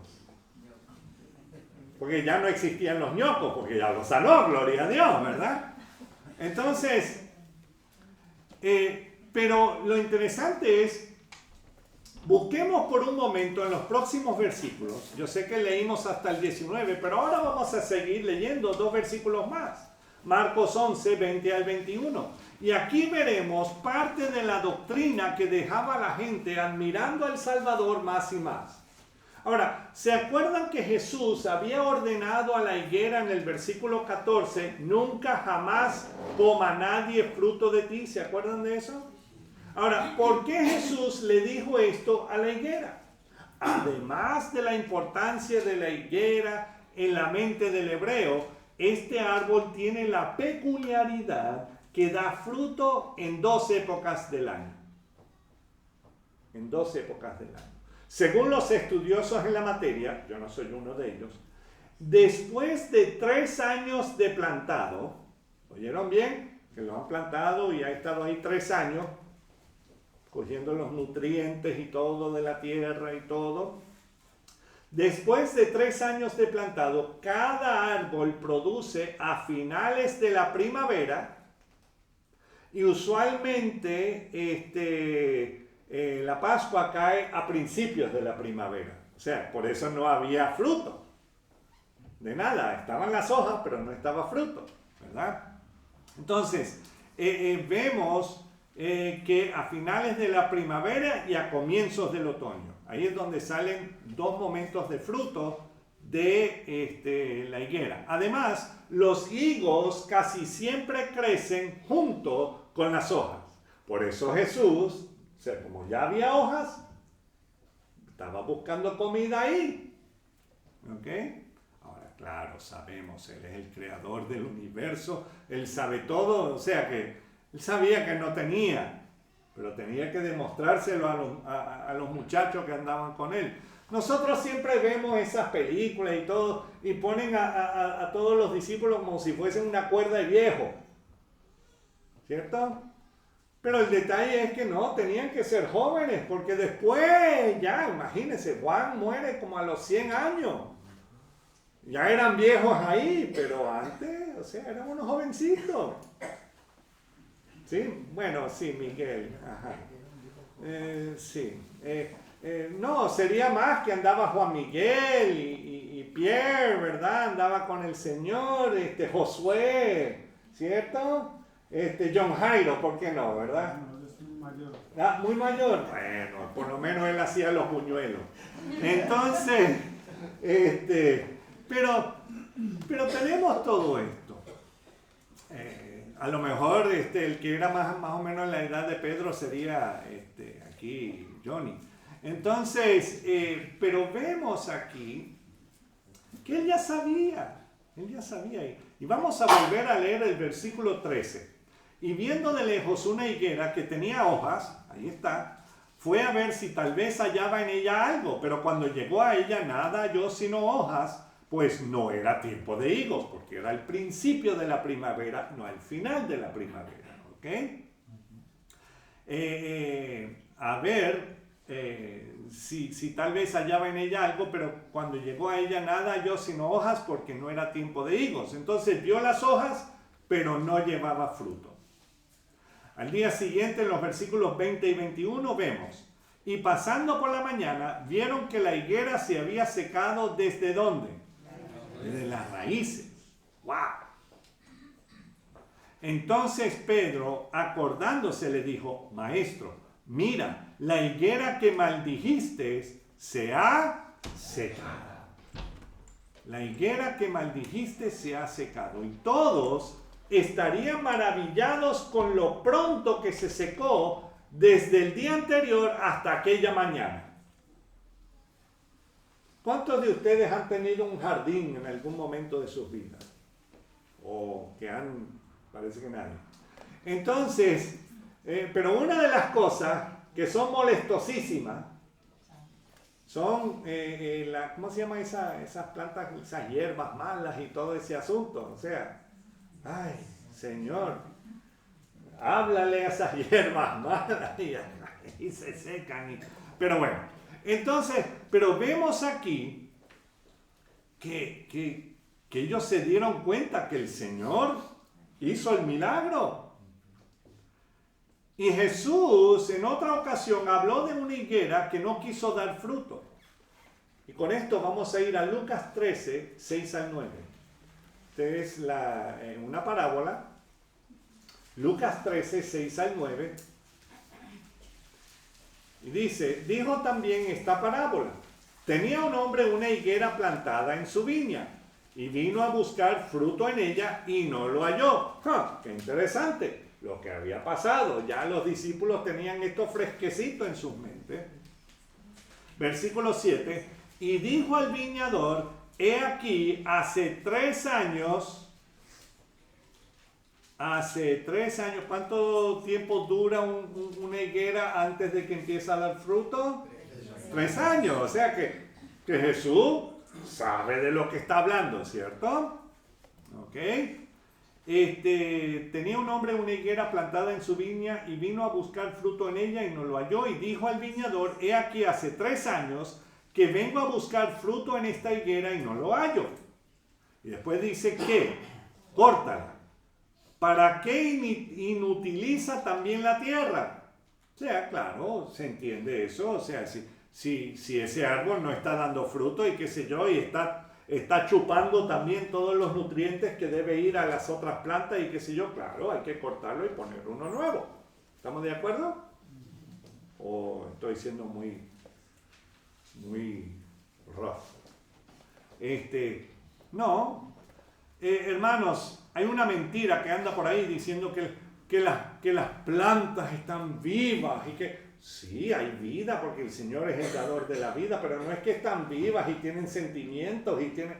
Porque ya no existían los ñocos, porque ya los sanó, gloria a Dios, ¿verdad? Entonces, pero lo interesante es, busquemos por un momento en los próximos versículos. Yo sé que leímos hasta el 19, pero ahora vamos a seguir leyendo 2 versículos más. Marcos 11, 20 al 21. Y aquí veremos parte de la doctrina que dejaba a la gente admirando al Salvador más y más. Ahora, ¿se acuerdan que Jesús había ordenado a la higuera en el versículo 14, nunca jamás coma nadie fruto de ti? ¿Se acuerdan de eso? Ahora, ¿por qué Jesús le dijo esto a la higuera? Además de la importancia de la higuera en la mente del hebreo, este árbol tiene la peculiaridad que da fruto en 2 épocas del año. En 2 épocas del año. Según los estudiosos en la materia, yo no soy uno de ellos, después de 3 años de plantado, ¿oyeron bien? Que lo han plantado y ha estado ahí 3 años, cogiendo los nutrientes y todo de la tierra y todo. Después de 3 años de plantado, cada árbol produce a finales de la primavera y usualmente la Pascua cae a principios de la primavera. O sea, por eso no había fruto. De nada, estaban las hojas, pero no estaba fruto, ¿verdad? Entonces, vemos que a finales de la primavera y a comienzos del otoño, ahí es donde salen 2 momentos de fruto de la higuera. Además, los higos casi siempre crecen junto con las hojas. Por eso Jesús, o sea, como ya había hojas, estaba buscando comida ahí. ¿Ok? Ahora, claro, sabemos, Él es el creador del universo, Él sabe todo, o sea que Él sabía que no tenía, pero tenía que demostrárselo a los muchachos que andaban con Él. Nosotros siempre vemos esas películas y todo, y ponen a todos los discípulos como si fuesen una cuerda de viejo, ¿cierto? Pero el detalle es que no, tenían que ser jóvenes, porque después, ya, imagínense, Juan muere como a los 100 años. Ya eran viejos ahí, pero antes, o sea, eran unos jovencitos. ¿Sí? Bueno, sí, Miguel. Ajá. Sí. No, sería más que andaba Juan Miguel y Pierre, ¿verdad? Andaba con el Señor, Josué, ¿cierto? John Jairo, ¿por qué no, verdad? No, es muy mayor. Ah, muy mayor. Bueno, por lo menos él hacía los buñuelos. Entonces, pero tenemos todo esto. A lo mejor el que era más o menos en la edad de Pedro sería aquí Johnny. Entonces, pero vemos aquí que él ya sabía. Y vamos a volver a leer el versículo 13. Y viendo de lejos una higuera que tenía hojas, ahí está, fue a ver si tal vez hallaba en ella algo, pero cuando llegó a ella nada halló sino hojas, pues no era tiempo de higos, porque era el principio de la primavera, no el final de la primavera, ¿ok? A ver si tal vez hallaba en ella algo, pero cuando llegó a ella nada halló sino hojas, porque no era tiempo de higos. Entonces vio las hojas, pero no llevaba fruto. Al día siguiente, en los versículos 20 y 21, vemos: y pasando por la mañana, vieron que la higuera se había secado. ¿Desde dónde? Desde las raíces. ¡Wow! Entonces Pedro, acordándose, le dijo: Maestro, mira, la higuera que maldijiste se ha secado. La higuera que maldijiste se ha secado. Y todos estarían maravillados con lo pronto que se secó desde el día anterior hasta aquella mañana. ¿Cuántos de ustedes han tenido un jardín en algún momento de sus vidas? O que han, parece que nadie. Entonces, pero una de las cosas que son molestosísimas son, ¿cómo se llama esas plantas, esas hierbas malas y todo ese asunto? O sea, ay, Señor, háblale a esas hierbas malas y se secan. Pero bueno, entonces, pero vemos aquí que ellos se dieron cuenta que el Señor hizo el milagro. Y Jesús en otra ocasión habló de una higuera que no quiso dar fruto. Y con esto vamos a ir a Lucas 13, 6 al 9. Esta es una parábola. Lucas 13, 6 al 9. Y dice: dijo también esta parábola: tenía un hombre una higuera plantada en su viña, y vino a buscar fruto en ella y no lo halló. ¡Qué interesante! Lo que había pasado, ya los discípulos tenían esto fresquecito en sus mentes. Versículo 7: y dijo al viñador: he aquí, hace 3 años, ¿cuánto tiempo dura una higuera antes de que empiece a dar fruto? 3 años, o sea que Jesús sabe de lo que está hablando, ¿cierto? ¿Ok? Tenía un hombre una higuera plantada en su viña y vino a buscar fruto en ella y no lo halló, y dijo al viñador: he aquí, hace 3 años que vengo a buscar fruto en esta higuera y no lo hallo. Y después dice que córtala. ¿Para qué inutiliza también la tierra? O sea, claro, se entiende eso. O sea, si ese árbol no está dando fruto y qué sé yo, y está chupando también todos los nutrientes que debe ir a las otras plantas y qué sé yo, claro, hay que cortarlo y poner uno nuevo. ¿Estamos de acuerdo? ¿O estoy siendo muy rough? No. Hermanos, hay una mentira que anda por ahí diciendo que las plantas están vivas y que sí, hay vida porque el Señor es el dador de la vida, pero no es que están vivas y tienen sentimientos y tienen...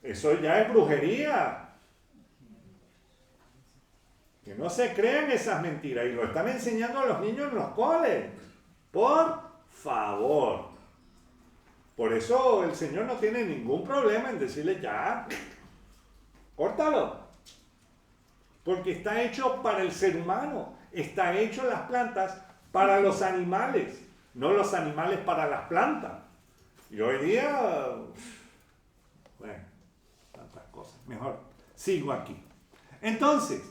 Eso ya es brujería. Que no se crean esas mentiras y lo están enseñando a los niños en los coles. Por favor. Por eso el Señor no tiene ningún problema en decirle ya, córtalo. Porque está hecho para el ser humano. Está hecho las plantas para los animales. No los animales para las plantas. Y hoy día, bueno, tantas cosas. Mejor sigo aquí. Entonces,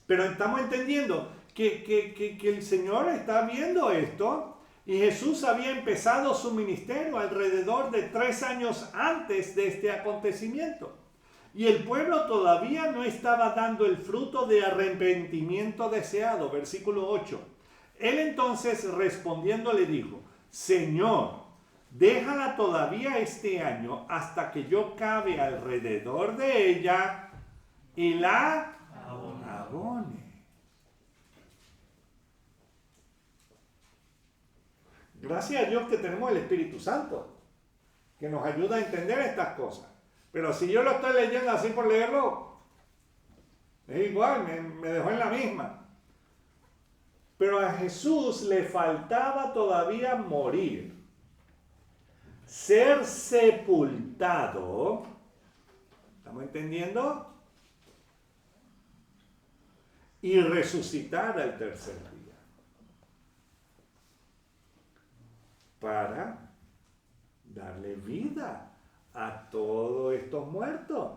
pero estamos entendiendo que el Señor está viendo esto y Jesús había empezado su ministerio alrededor de 3 años antes de este acontecimiento. Y el pueblo todavía no estaba dando el fruto de arrepentimiento deseado. Versículo 8. Él entonces respondiendo le dijo, Señor, déjala todavía este año hasta que yo cabe alrededor de ella y la abone. Gracias a Dios que tenemos el Espíritu Santo, que nos ayuda a entender estas cosas. Pero si yo lo estoy leyendo así por leerlo, es igual, me dejó en la misma. Pero a Jesús le faltaba todavía morir, ser sepultado. ¿Estamos entendiendo? Y resucitar al tercer día. Para darle vida a todos estos muertos.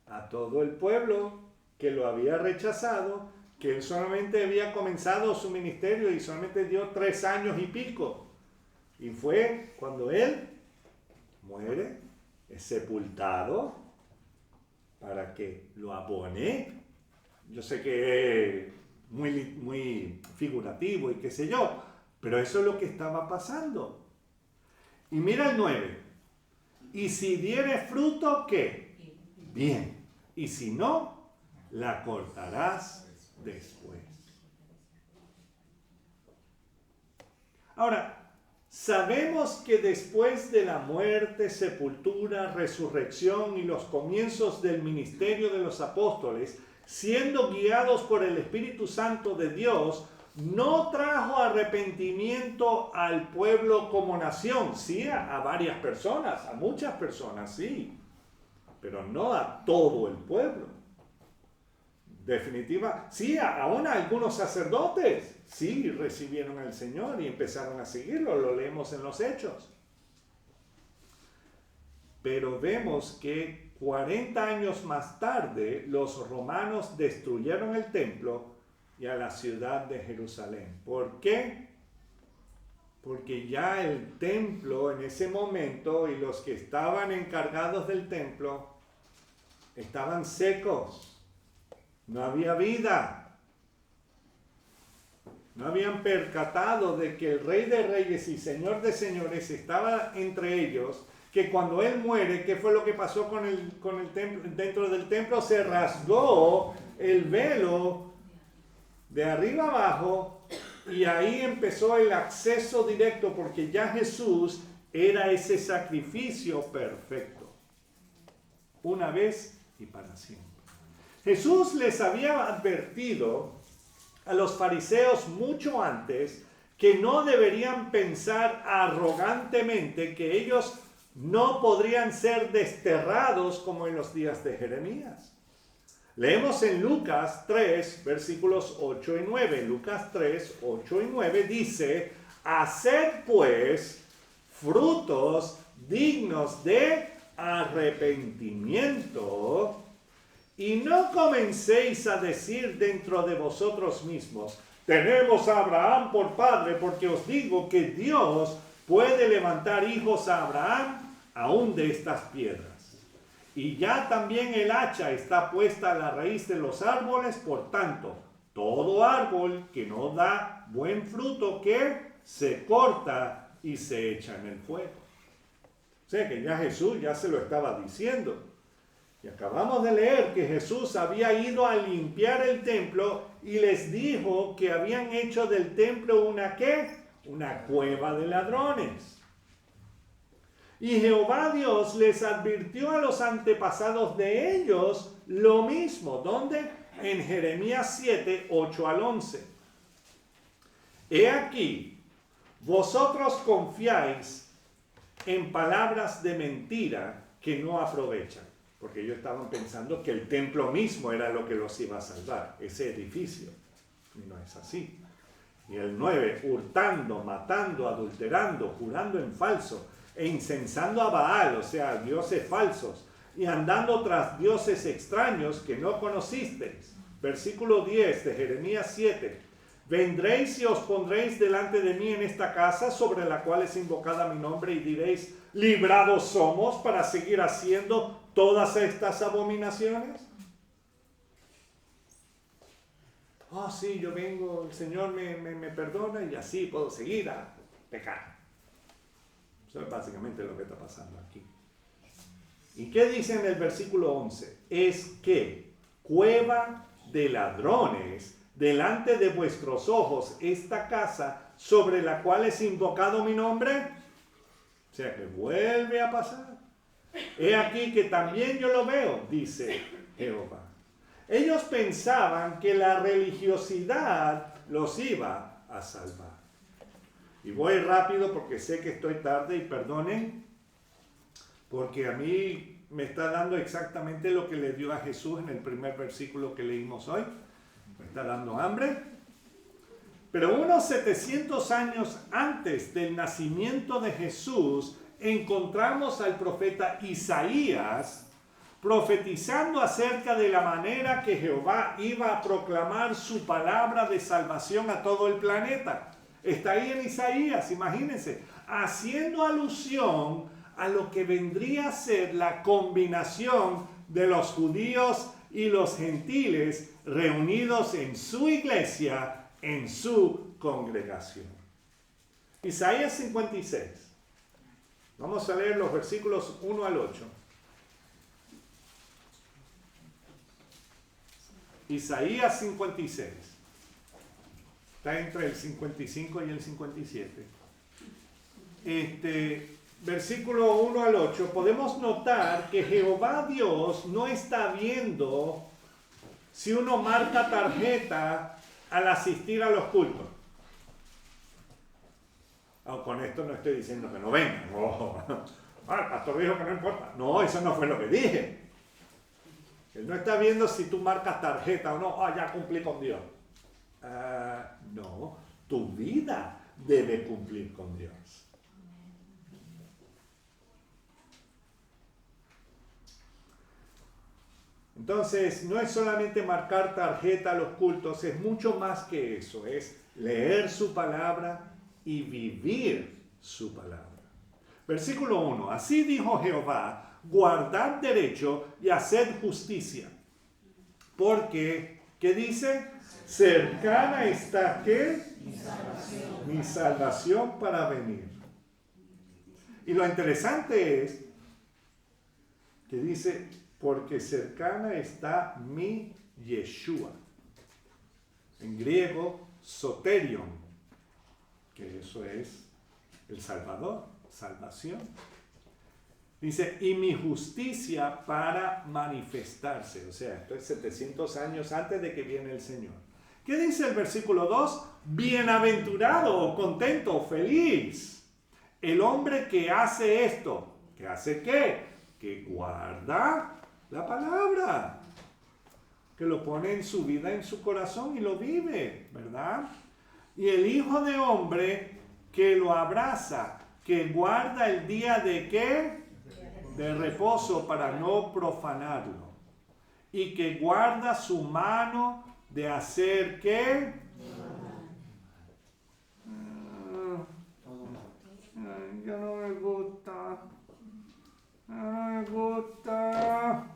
A todo el pueblo que lo había rechazado, que él solamente había comenzado su ministerio y solamente dio 3 años y pico. Y fue cuando él muere, es sepultado, para que lo abone. Yo sé que es muy figurativo y qué sé yo, pero eso es lo que estaba pasando. Y mira el 9. Y si diere fruto, ¿qué? Bien. Y si no, la cortarás después. Ahora, sabemos que después de la muerte, sepultura, resurrección y los comienzos del ministerio de los apóstoles, siendo guiados por el Espíritu Santo de Dios, no trajo arrepentimiento al pueblo como nación. Sí, a varias personas, a muchas personas, sí, pero no a todo el pueblo. Definitiva, sí, aún algunos sacerdotes, sí, recibieron al Señor y empezaron a seguirlo, lo leemos en los Hechos. Pero vemos que 40 años más tarde, los romanos destruyeron el templo y a la ciudad de Jerusalén. ¿Por qué? Porque ya el templo en ese momento y los que estaban encargados del templo estaban secos. No había vida. No habían percatado de que el Rey de Reyes y Señor de Señores estaba entre ellos, que cuando Él muere, ¿qué fue lo que pasó con el templo? Dentro del templo se rasgó el velo de arriba abajo y ahí empezó el acceso directo porque ya Jesús era ese sacrificio perfecto. Una vez y para siempre. Jesús les había advertido a los fariseos mucho antes que no deberían pensar arrogantemente que ellos no podrían ser desterrados como en los días de Jeremías. Leemos en Lucas 3, versículos 8 y 9. Lucas 3, 8 y 9 dice, haced pues frutos dignos de arrepentimiento y no comencéis a decir dentro de vosotros mismos, tenemos a Abraham por padre, porque os digo que Dios puede levantar hijos a Abraham aún de estas piedras. Y ya también el hacha está puesta a la raíz de los árboles, por tanto, todo árbol que no da buen fruto, que se corta y se echa en el fuego. O sea que ya Jesús ya se lo estaba diciendo. Y acabamos de leer que Jesús había ido a limpiar el templo y les dijo que habían hecho del templo una ¿qué? Una cueva de ladrones. Y Jehová Dios les advirtió a los antepasados de ellos lo mismo. ¿Dónde? En Jeremías 7, 8 al 11. He aquí, vosotros confiáis en palabras de mentira que no aprovechan. Porque ellos estaban pensando que el templo mismo era lo que los iba a salvar, ese edificio. Y no es así. Y el 9, hurtando, matando, adulterando, jurando en falso, e incensando a Baal, o sea, dioses falsos, y andando tras dioses extraños que no conocisteis. Versículo 10 de Jeremías 7. Vendréis y os pondréis delante de mí en esta casa sobre la cual es invocada mi nombre y diréis, librados somos para seguir haciendo todas estas abominaciones. Oh, sí, yo vengo, el Señor me perdona y así puedo seguir a pecar. Eso es básicamente lo que está pasando aquí. ¿Y qué dice en el versículo 11? Es que cueva de ladrones delante de vuestros ojos esta casa sobre la cual es invocado mi nombre. O sea que vuelve a pasar. He aquí que también yo lo veo, dice Jehová. Ellos pensaban que la religiosidad los iba a salvar. Y voy rápido porque sé que estoy tarde y perdonen, porque a mí me está dando exactamente lo que le dio a Jesús en el primer versículo que leímos hoy. Me está dando hambre. Pero unos 700 años antes del nacimiento de Jesús, encontramos al profeta Isaías profetizando acerca de la manera que Jehová iba a proclamar su palabra de salvación a todo el planeta. Está ahí en Isaías, imagínense, haciendo alusión a lo que vendría a ser la combinación de los judíos y los gentiles reunidos en su iglesia, en su congregación. Isaías 56. Vamos a leer los versículos 1 al 8. Isaías 56. Está entre el 55 y el 57. Versículo 1 al 8, podemos notar que Jehová Dios no está viendo si uno marca tarjeta al asistir a los cultos. Oh, con esto no estoy diciendo que no vengan. Oh, el pastor dijo que no importa. No, eso no fue lo que dije. Él no está viendo si tú marcas tarjeta o no. Ya cumplí con Dios. No, tu vida debe cumplir con Dios. Entonces, no es solamente marcar tarjeta a los cultos, es mucho más que eso. Es leer su palabra y vivir su palabra. Versículo 1. Así dijo Jehová, guardad derecho y haced justicia. Porque, ¿qué dice? Cercana está, ¿qué? Mi salvación para venir. Y lo interesante es que dice, porque cercana está mi Yeshua. En griego, soterion, que eso es el Salvador, salvación. Dice, y mi justicia para manifestarse. O sea, esto es 700 años antes de que viene el Señor. ¿Qué dice el versículo 2? Bienaventurado, contento, feliz. El hombre que hace esto. ¿Que hace qué? Que guarda la palabra. Que lo pone en su vida, en su corazón y lo vive, ¿verdad? Y el Hijo de Hombre que lo abraza, que guarda el día de ¿qué? De reposo para no profanarlo. Y que guarda su mano de hacer ¿qué? Ya no me gusta. No me gusta.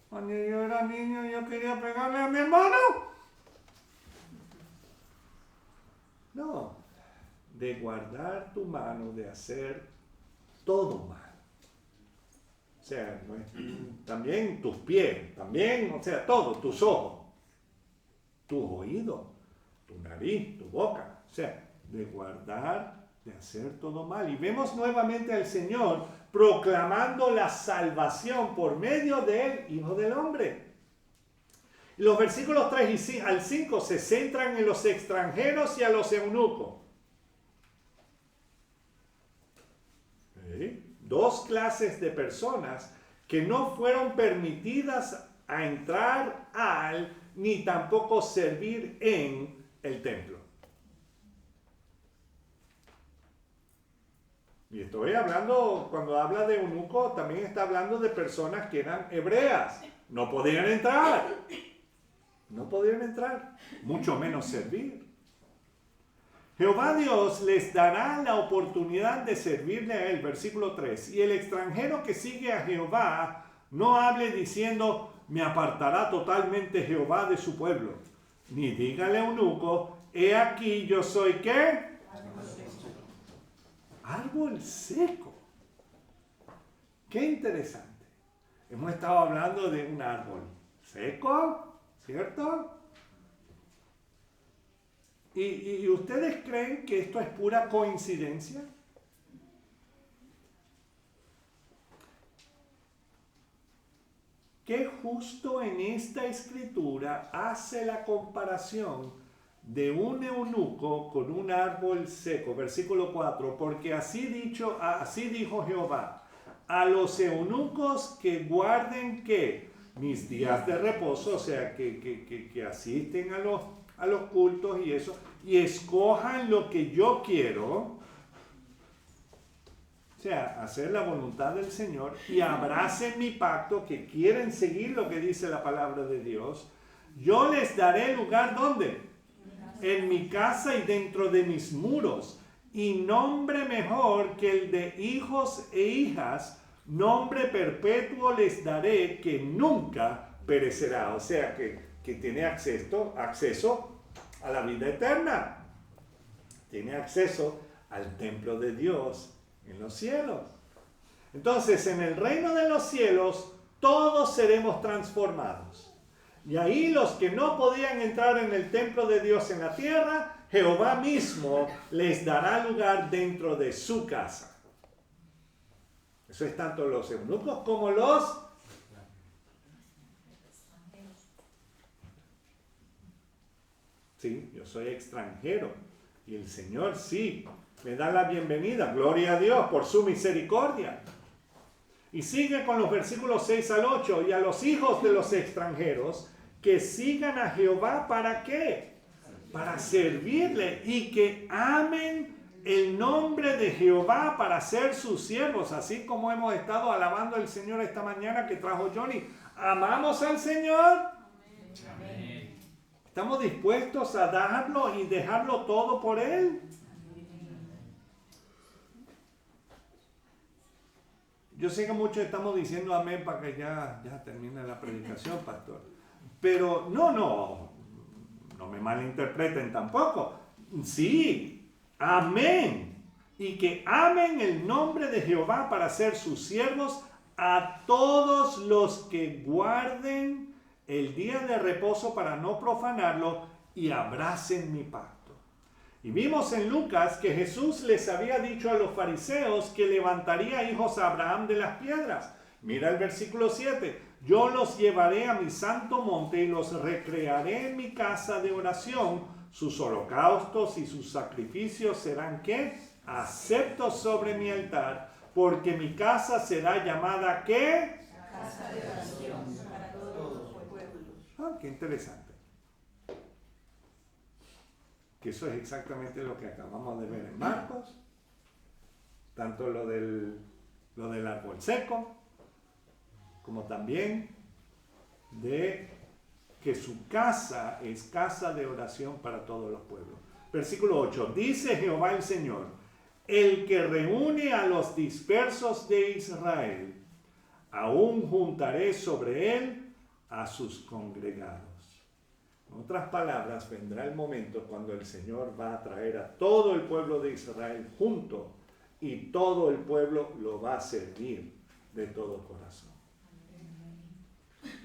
Cuando yo era niño yo quería pegarle a mi hermano. No. De guardar tu mano de hacer todo mal. sea, también tus pies, también, o sea, todo, tus ojos, tus oídos, tu nariz, tu boca, o sea, de guardar, de hacer todo mal. Y vemos nuevamente al Señor proclamando la salvación por medio del Hijo del Hombre. Los versículos 3 al 5 se centran en los extranjeros y a los eunucos. Dos clases de personas que no fueron permitidas a entrar al ni tampoco servir en el templo. Y estoy hablando, cuando habla de eunuco, también está hablando de personas que eran hebreas. No podían entrar. No podían entrar, mucho menos servir. Jehová Dios les dará la oportunidad de servirle a él, versículo 3. Y el extranjero que sigue a Jehová no hable diciendo, me apartará totalmente Jehová de su pueblo. Ni dígale eunuco, he aquí yo soy ¿qué? Árbol seco. Qué interesante. Hemos estado hablando de un árbol seco, ¿cierto? ¿Y ustedes creen que esto es pura coincidencia? ¿Qué justo en esta escritura hace la comparación de un eunuco con un árbol seco? Versículo 4, porque así dijo Jehová, a los eunucos que guarden ¿qué? Mis días de reposo, o sea, que asisten a los cultos y eso, y escojan lo que yo quiero, o sea, hacer la voluntad del Señor, y abracen mi pacto, que quieren seguir lo que dice la palabra de Dios, yo les daré lugar, ¿dónde? En mi casa y dentro de mis muros, y nombre mejor que el de hijos e hijas, nombre perpetuo les daré que nunca perecerá. O sea, que tiene acceso a la vida eterna. Tiene acceso al templo de Dios en los cielos. Entonces, en el reino de los cielos, todos seremos transformados. Y ahí los que no podían entrar en el templo de Dios en la tierra, Jehová mismo les dará lugar dentro de su casa. Eso es tanto los eunucos como los... Sí, yo soy extranjero. Y el Señor sí, me da la bienvenida. Gloria a Dios por su misericordia. Y sigue con los versículos 6 al 8. Y a los hijos de los extranjeros que sigan a Jehová, ¿para qué? Para servirle y que amen el nombre de Jehová para ser sus siervos, así como hemos estado alabando al Señor esta mañana que trajo Johnny. ¿Amamos al Señor? Amén. ¿Estamos dispuestos a darlo y dejarlo todo por Él? Yo sé que muchos estamos diciendo amén para que ya termine la predicación, pastor. Pero no me malinterpreten tampoco. Sí, amén. Y que amen el nombre de Jehová para ser sus siervos a todos los que guarden el día de reposo para no profanarlo y abracen mi pacto. Y vimos en Lucas que Jesús les había dicho a los fariseos que levantaría hijos a Abraham de las piedras. Mira el versículo 7. Yo los llevaré a mi santo monte y los recrearé en mi casa de oración. Sus holocaustos y sus sacrificios serán ¿qué? Aceptos sobre mi altar, porque mi casa será llamada ¿qué? Casa de oración para todos los pueblos. Qué interesante. Que eso es exactamente lo que acabamos de ver en Marcos. Tanto lo del árbol seco, como también de que su casa es casa de oración para todos los pueblos. Versículo 8. Dice Jehová el Señor, el que reúne a los dispersos de Israel, aún juntaré sobre él a sus congregados. En otras palabras, vendrá el momento cuando el Señor va a traer a todo el pueblo de Israel junto y todo el pueblo lo va a servir de todo corazón.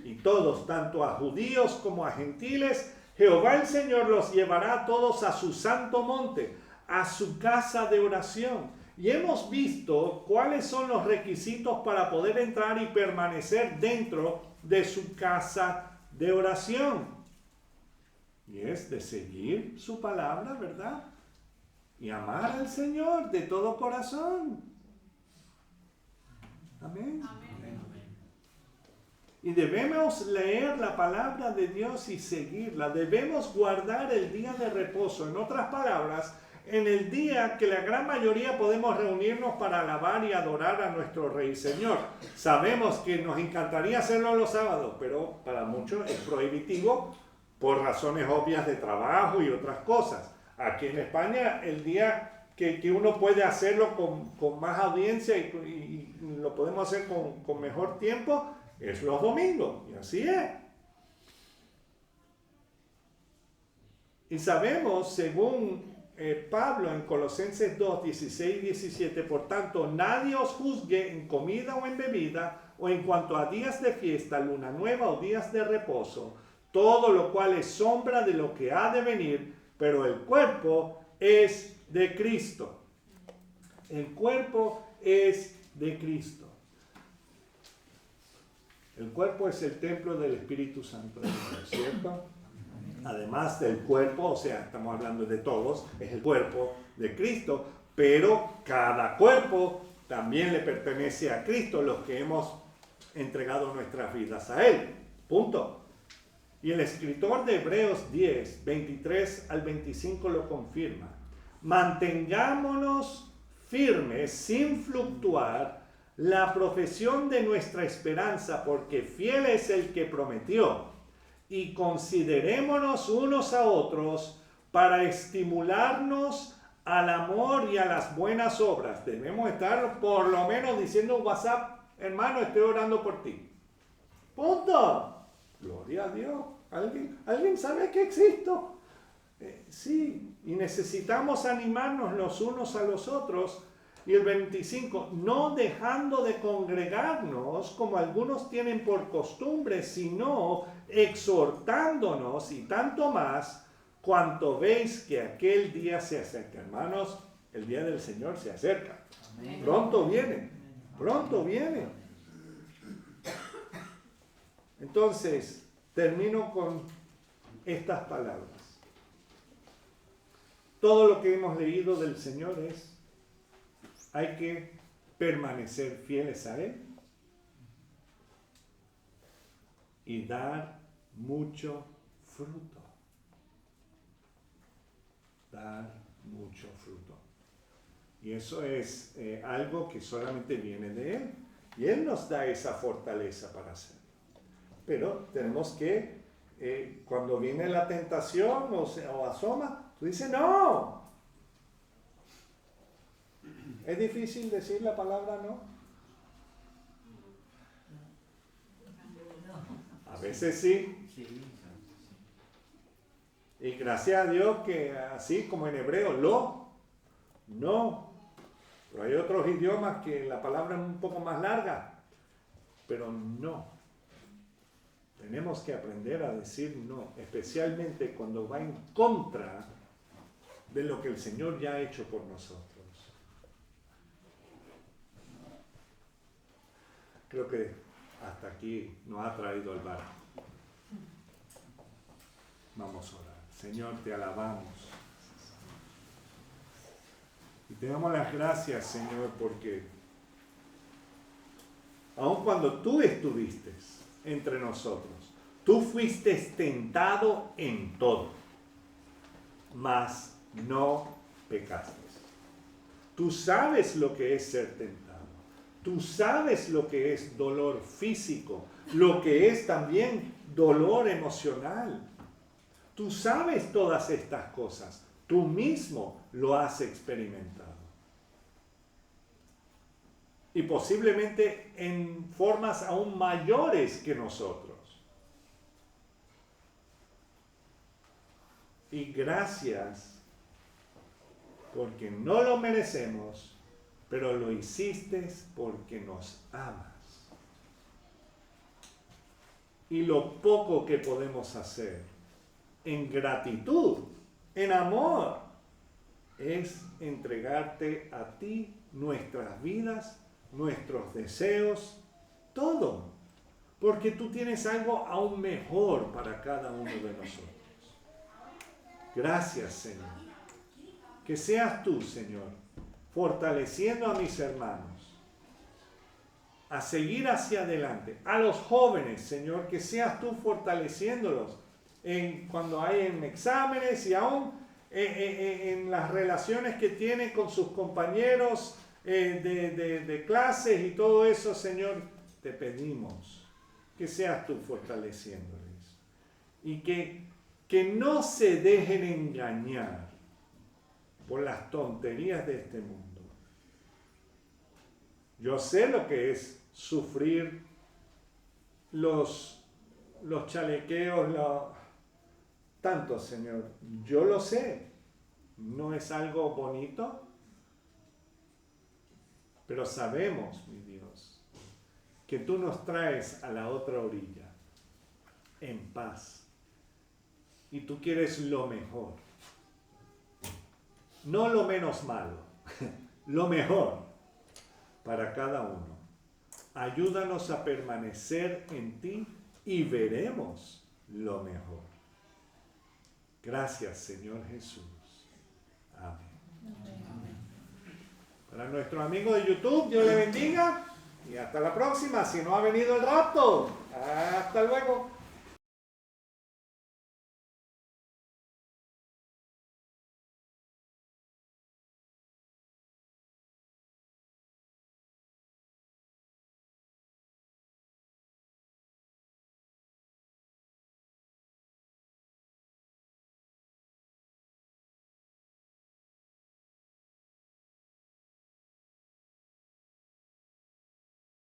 Y todos, tanto a judíos como a gentiles, Jehová el Señor los llevará a todos a su santo monte, a su casa de oración. Y hemos visto cuáles son los requisitos para poder entrar y permanecer dentro de su casa de oración. Y es de seguir su palabra, ¿verdad? Y amar al Señor de todo corazón. Amén. Y debemos leer la palabra de Dios y seguirla. Debemos guardar el día de reposo. En otras palabras, en el día que la gran mayoría podemos reunirnos para alabar y adorar a nuestro Rey y Señor. Sabemos que nos encantaría hacerlo los sábados, pero para muchos es prohibitivo por razones obvias de trabajo y otras cosas. Aquí en España, el día que uno puede hacerlo con más audiencia y lo podemos hacer con mejor tiempo, es los domingos, y así es. Y sabemos, según Pablo en Colosenses 2, 16 y 17, por tanto, nadie os juzgue en comida o en bebida, o en cuanto a días de fiesta, luna nueva o días de reposo, todo lo cual es sombra de lo que ha de venir, pero el cuerpo es de Cristo. El cuerpo es de Cristo. El cuerpo es el templo del Espíritu Santo de Dios, ¿cierto? Además del cuerpo, o sea, estamos hablando de todos, es el cuerpo de Cristo, pero cada cuerpo también le pertenece a Cristo, los que hemos entregado nuestras vidas a Él. Punto. Y el escritor de Hebreos 10, 23 al 25 lo confirma. Mantengámonos firmes sin fluctuar la profesión de nuestra esperanza, porque fiel es el que prometió, y considerémonos unos a otros para estimularnos al amor y a las buenas obras. Debemos estar por lo menos diciendo un WhatsApp, hermano, estoy orando por ti. Punto. Gloria a Dios. ¿Alguien sabe que existo? Sí, y necesitamos animarnos los unos a los otros. Y el 25, no dejando de congregarnos como algunos tienen por costumbre, sino exhortándonos, y tanto más cuanto veis que aquel día se acerca. Hermanos, el día del Señor se acerca. Amén. Pronto viene, pronto viene. Entonces, termino con estas palabras. Todo lo que hemos leído del Señor es: hay que permanecer fieles a Él y dar mucho fruto. Dar mucho fruto. Y eso es algo que solamente viene de Él. Y Él nos da esa fortaleza para hacerlo. Pero tenemos que, cuando viene la tentación o asoma, tú dices, no. ¿Es difícil decir la palabra no? A veces sí. Y gracias a Dios que así como en hebreo, no. Pero hay otros idiomas que la palabra es un poco más larga. Pero no. Tenemos que aprender a decir no, especialmente cuando va en contra de lo que el Señor ya ha hecho por nosotros. Creo que hasta aquí nos ha traído el barco. Vamos a orar. Señor, te alabamos. Y te damos las gracias, Señor, porque aun cuando tú estuviste entre nosotros, tú fuiste tentado en todo, mas no pecaste. Tú sabes lo que es ser tentado. Tú sabes lo que es dolor físico, lo que es también dolor emocional. Tú sabes todas estas cosas. Tú mismo lo has experimentado. Y posiblemente en formas aún mayores que nosotros. Y gracias, porque no lo merecemos, pero lo hiciste porque nos amas. y lo poco que podemos hacer en gratitud, en amor, es entregarte a ti nuestras vidas, nuestros deseos, todo. Porque tú tienes algo aún mejor para cada uno de nosotros. Gracias, Señor. Que seas tú, Señor, fortaleciendo a mis hermanos a seguir hacia adelante. A los jóvenes, Señor, que seas tú fortaleciéndolos cuando hay en exámenes y aún en las relaciones que tienen con sus compañeros de clases y todo eso, Señor, te pedimos que seas tú fortaleciéndoles y que no se dejen engañar por las tonterías de este mundo. Yo sé lo que es sufrir los chalequeos, tanto, Señor, yo lo sé, no es algo bonito, pero sabemos, mi Dios, que tú nos traes a la otra orilla en paz y tú quieres lo mejor, no lo menos malo, lo mejor para cada uno. Ayúdanos a permanecer en ti y veremos lo mejor. Gracias, Señor Jesús. Amén. Para nuestro amigo de YouTube, Dios le bendiga y hasta la próxima, si no ha venido el rapto. Hasta luego.